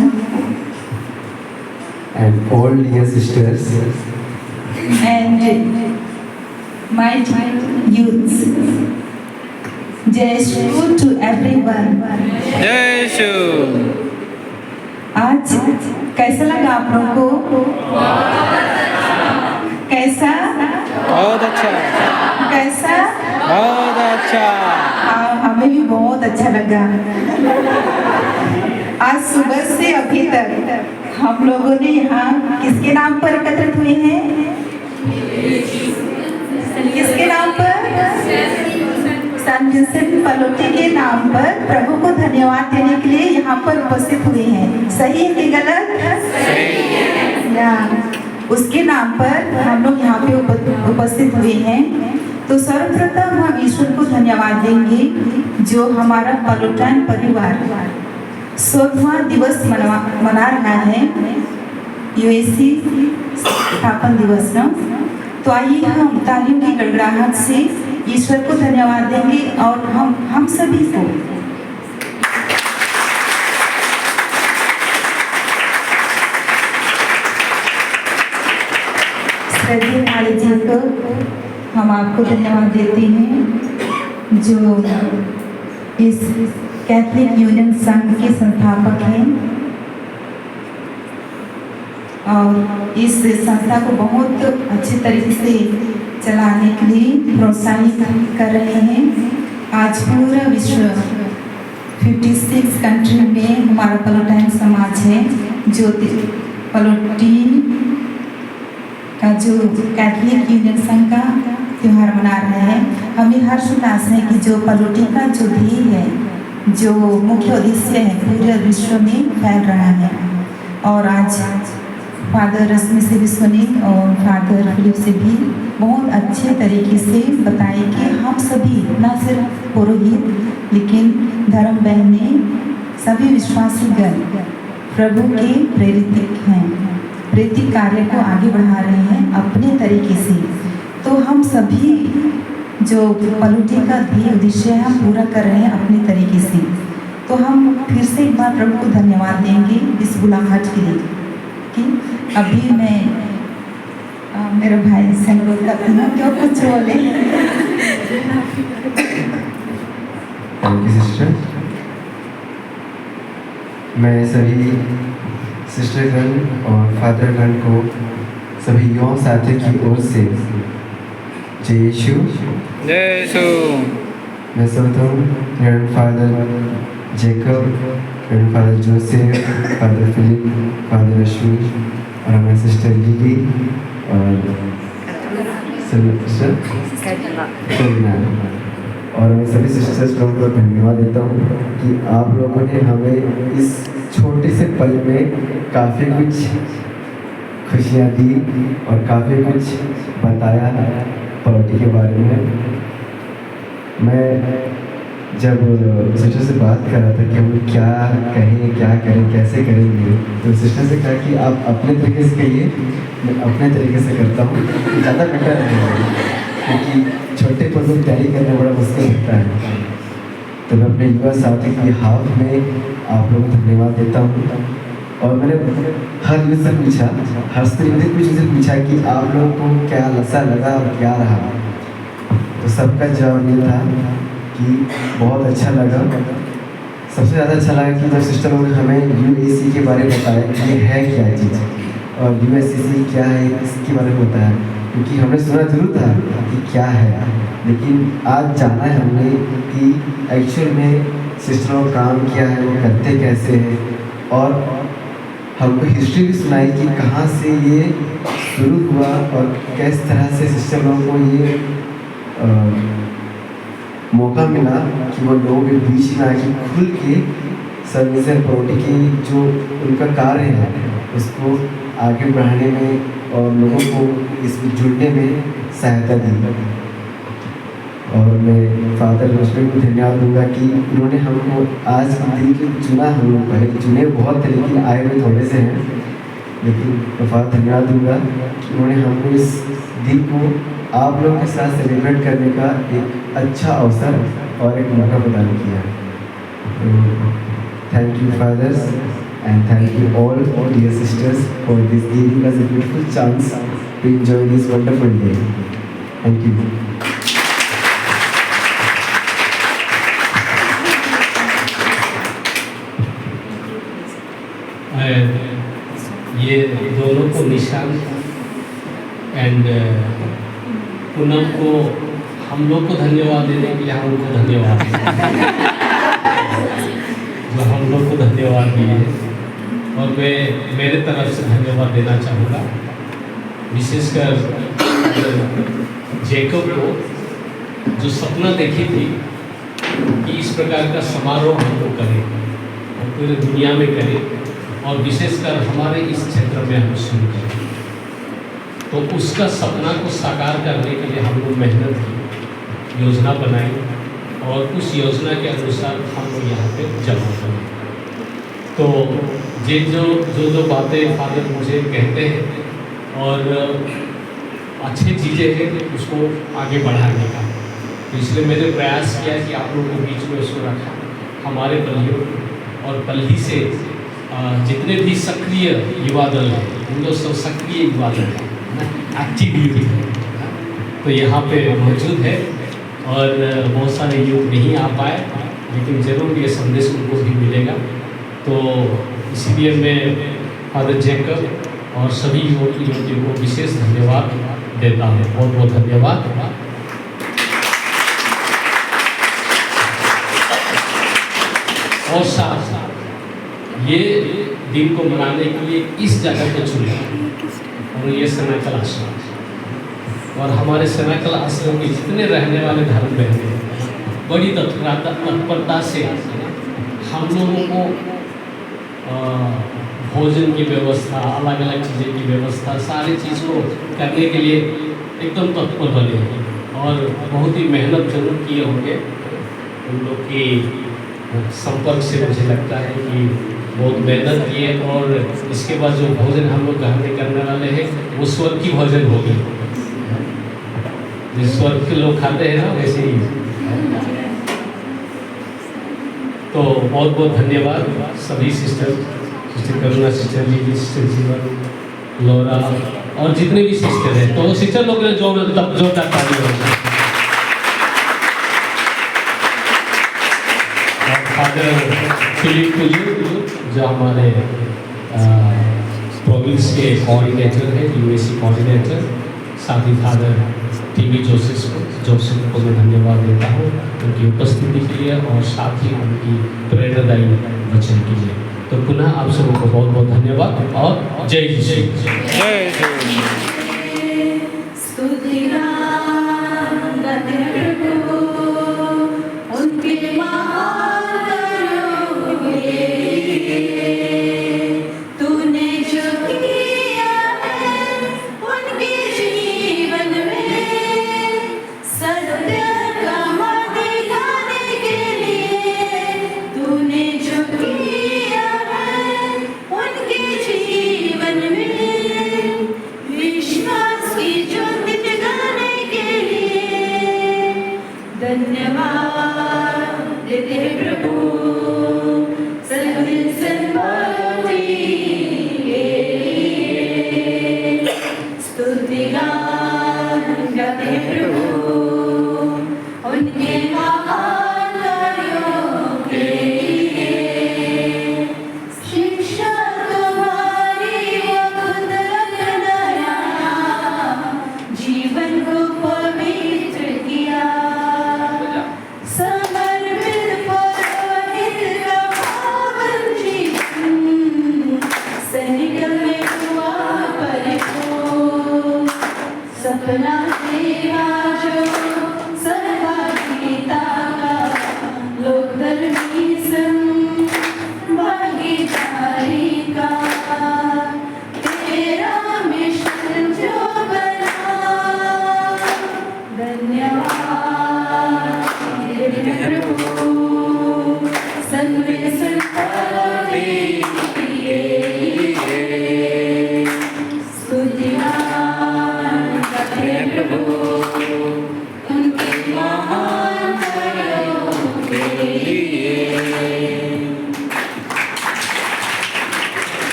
and all dear sisters, and my youths. Jai Shri to everyone. जय शु। आज कैसा लगा आप लोगों को? कैसा? बहुत अच्छा। कैसा? बहुत अच्छा। हमें भी बहुत अच्छा लगा। आज सुबह से अभी तक हम लोगों ने यहाँ किसके नाम पर एकत्रित हुए हैं? किसके नाम पर? संत जोसेफ पलोटी के नाम पर प्रभु को धन्यवाद देने के लिए यहाँ पर उपस्थित हुए हैं। सही है कि गलत? सही है। या उसके नाम पर हम लोग यहाँ पे उपस्थित हुए हैं। तो सर्वप्रथम हम ईश्वर को धन्यवाद देंगे जो हमारा पलोटान परिवार 100वां दिवस मना रहा है, यूएसी स्थापन दिवस ना। तो आइए हम तालियों की गड़गड़ाहट से ईश्वर को धन्यवाद देंगे और हम सभी को श्रद्धेय महाराज जी को हम आपको धन्यवाद देते हैं जो इस कैथलिक यूनियन संघ के संस्थापक हैं और इस संस्था को बहुत अच्छे तरीके से चलाने के लिए प्रोत्साहित कर रहे हैं। आज पूरा विश्व 56 कंट्री में हमारा पलोटाइन समाज है जो पलोटीन का जो कैथलिक यूनियन संघ का त्यौहार मना रहे हैं। हमें हर्ष उल्लास है कि जो पलोटी का जो ध्येय है, जो मुख्य उद्देश्य है, पूरे विश्व में फैल रहा है। और आज फादर रश्मि से भी सुनी और फादर फिलिप से भी बहुत अच्छे तरीके से बताए कि हम सभी न सिर्फ पुरोहित लेकिन धर्म बहनें सभी विश्वासीगण प्रभु के प्रेरित हैं, प्रेरित कार्य को आगे बढ़ा रहे हैं अपने तरीके से। तो हम सभी जो पलोटी का ध्येय उद्देश्य है हम पूरा कर रहे हैं अपने तरीके से। तो हम फिर से एक बार प्रभु को धन्यवाद देंगे इस बुलाहट के लिए कि अभी मैं मेरे भाई से अनुरोध करती हूँ क्यों कुछ बोले। Thank you sister. मैं सभी सिस्टरगण और फादरगण को सभी युवा साथियों की ओर से जय यीशु। जय यीशु। मैं सर्वप्रथम reverend father Jacob, reverend father Joseph, father Philip, father Rashmi और हमारी सिस्टर लिली और सिस्टर करुणा और मैं सभी सिस्टर्स लोगों को धन्यवाद देता हूँ कि आप लोगों ने हमें इस छोटे से पल में काफ़ी कुछ खुशियाँ दी और काफ़ी कुछ बताया पॉलिटी के बारे में। मैं जब सिस्टर से बात कर रहा था कि हम क्या कहें, क्या करें, कैसे करेंगे, तो सिस्टर से कहा कि आप अपने तरीके से कहिए, मैं अपने तरीके से करता हूँ, ज़्यादा बेटर रहेगा, क्योंकि छोटे पल को तैयारी करना बड़ा मुश्किल होता है। तो मैं अपने युवा साथी की हाथ में आप लोगों को धन्यवाद देता हूँ। और मैंने हर यूथ से पूछा, हर स्त्री ने कुछ से पूछा कि आप लोगों को क्या लगा और क्या रहा, तो सबका जवाब ये था कि बहुत अच्छा लगा। सबसे ज़्यादा अच्छा लगा कि जब सिस्टर लोगों ने हमें UAC के बारे में बताया कि ये है क्या चीज़ और USCC क्या है, इसके बारे में बताया, क्योंकि हमने सुना जरूर था कि क्या है, लेकिन आज जाना है हमने कि एक्चुअल में सिस्टर लोग काम किया है, वो करते कैसे हैं, और हमको हिस्ट्री भी सुनाई कि कहाँ से ये शुरू हुआ और किस तरह से सिस्टर लोगों को ये मौका मिला कि वो लोगों के बीच में आके खुल के सर्विस एंड पॉलिटी की जो उनका कार्य है उसको आगे बढ़ाने में और लोगों को इसमें जुड़ने में सहायता दी। और मैं फादर रोशनी को धन्यवाद दूंगा कि उन्होंने हमको आज दिन के चुना, हम लोग पहले चुने बहुत थे लेकिन आए हुए थोड़े से हैं, लेकिन मैं फादर धन्यवाद दूंगा कि उन्होंने हमको इस दिन को आप लोगों के साथ सेलिब्रेट करने का एक अच्छा अवसर और एक मौका प्रदान किया। Thank you fathers and thank you all dear sisters for this giving us a beautiful chance to enjoy this wonderful day. Thank you. ये दोनों को निशान एंड पूनम को हम लोग को धन्यवाद देने के लिए हम उनको धन्यवाद जो हम लोग को धन्यवाद दिए, और मैं मेरे तरफ से धन्यवाद देना चाहूँगा विशेषकर जैकब को, जो सपना देखी थी कि इस प्रकार का समारोह हम लोग करें और पूरे दुनिया में करें और विशेषकर हमारे इस क्षेत्र में हम शुरू करें। तो उसका सपना को साकार करने के लिए हम लोग मेहनत की, योजना बनाई और उस योजना के अनुसार हम लोग यहाँ पे जमा करें। तो ये जो बातें फादर मुझे कहते हैं और अच्छी चीज़ें हैं उसको आगे बढ़ाने का, तो इसलिए मैंने प्रयास किया कि आप लोगों के बीच में उसको रखा। हमारे पल्लियों और पल्ली से जितने भी सक्रिय युवा दल हैं उन लोग सब सक्रिय युवा दल हैं, एक्टिव यूथ है, तो यहाँ पे मौजूद है और बहुत सारे युवक नहीं आ पाए, लेकिन ज़रूर ये संदेश उनको भी मिलेगा। तो इसीलिए मैं फादर जैकब और सभी युवक युवतियों को विशेष धन्यवाद देता हूँ। बहुत बहुत धन्यवाद। और साथ ये दिन को मनाने के लिए इस जगह को चुना और ये सेनाकल आश्रम, और हमारे सेनाकल आश्रम के जितने रहने वाले धर्म बहने बड़ी तत्परता से हम लोगों को भोजन की व्यवस्था, अलग अलग चीज़ें की व्यवस्था, सारी चीज़ को करने के लिए एकदम तत्पर बने और बहुत ही मेहनत जरूर किए होंगे। उन लोग की संपर्क से मुझे लगता है कि बहुत मेहनत किए, और इसके बाद जो भोजन हम लोग घर में करने वाले हैं वो स्वर्ग की भोजन होगी, जिस स्वर्ग के लोग खाते हैं ना वैसे ही। तो बहुत बहुत धन्यवाद सभी सिस्टर करुणा सिस्टर, लीली सिस्टर, जीवन, लोरा और जितने भी सिस्टर हैं, तो सिस्टर लोग ने जोरदार ताली बजाई। फादर फिलिप कुल्लू जो हमारे प्रोविंस के कोऑर्डिनेटर हैं, UAC कोऑर्डिनेटर, साथ ही फादर टीवी जोसेफ को मैं धन्यवाद देता हूँ उनकी उपस्थिति के लिए और साथ ही उनकी प्रेरणादायी वचन के लिए। तो पुनः आप सबों को बहुत बहुत धन्यवाद और जय जय स्तुति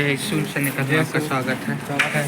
जय सूर्य सैनिक में आपका स्वागत है। हाँ।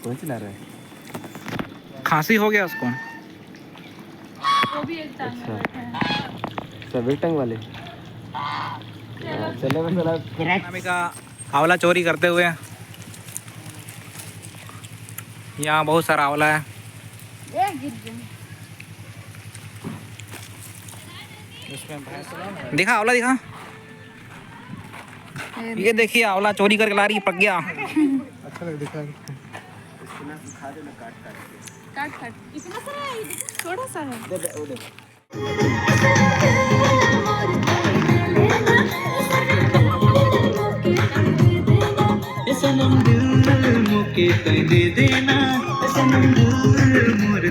कौन चिल्ला रहा है? खांसी हो गया उसको। वो भी एक टांग में बैठा है। सब एक टंग वाले चलो मम्मी का आंवला चोरी करते हुए यहाँ बहुत सारा आंवला है। दिखा आंवला दिखा, ये देखिए आंवला चोरी करके ला रही है प्रज्ञा। अच्छा लग दिखा काट काट इतना सारा है, थोड़ा सा है। सनम दिल मुके कह दे देना, सनम दिल मोर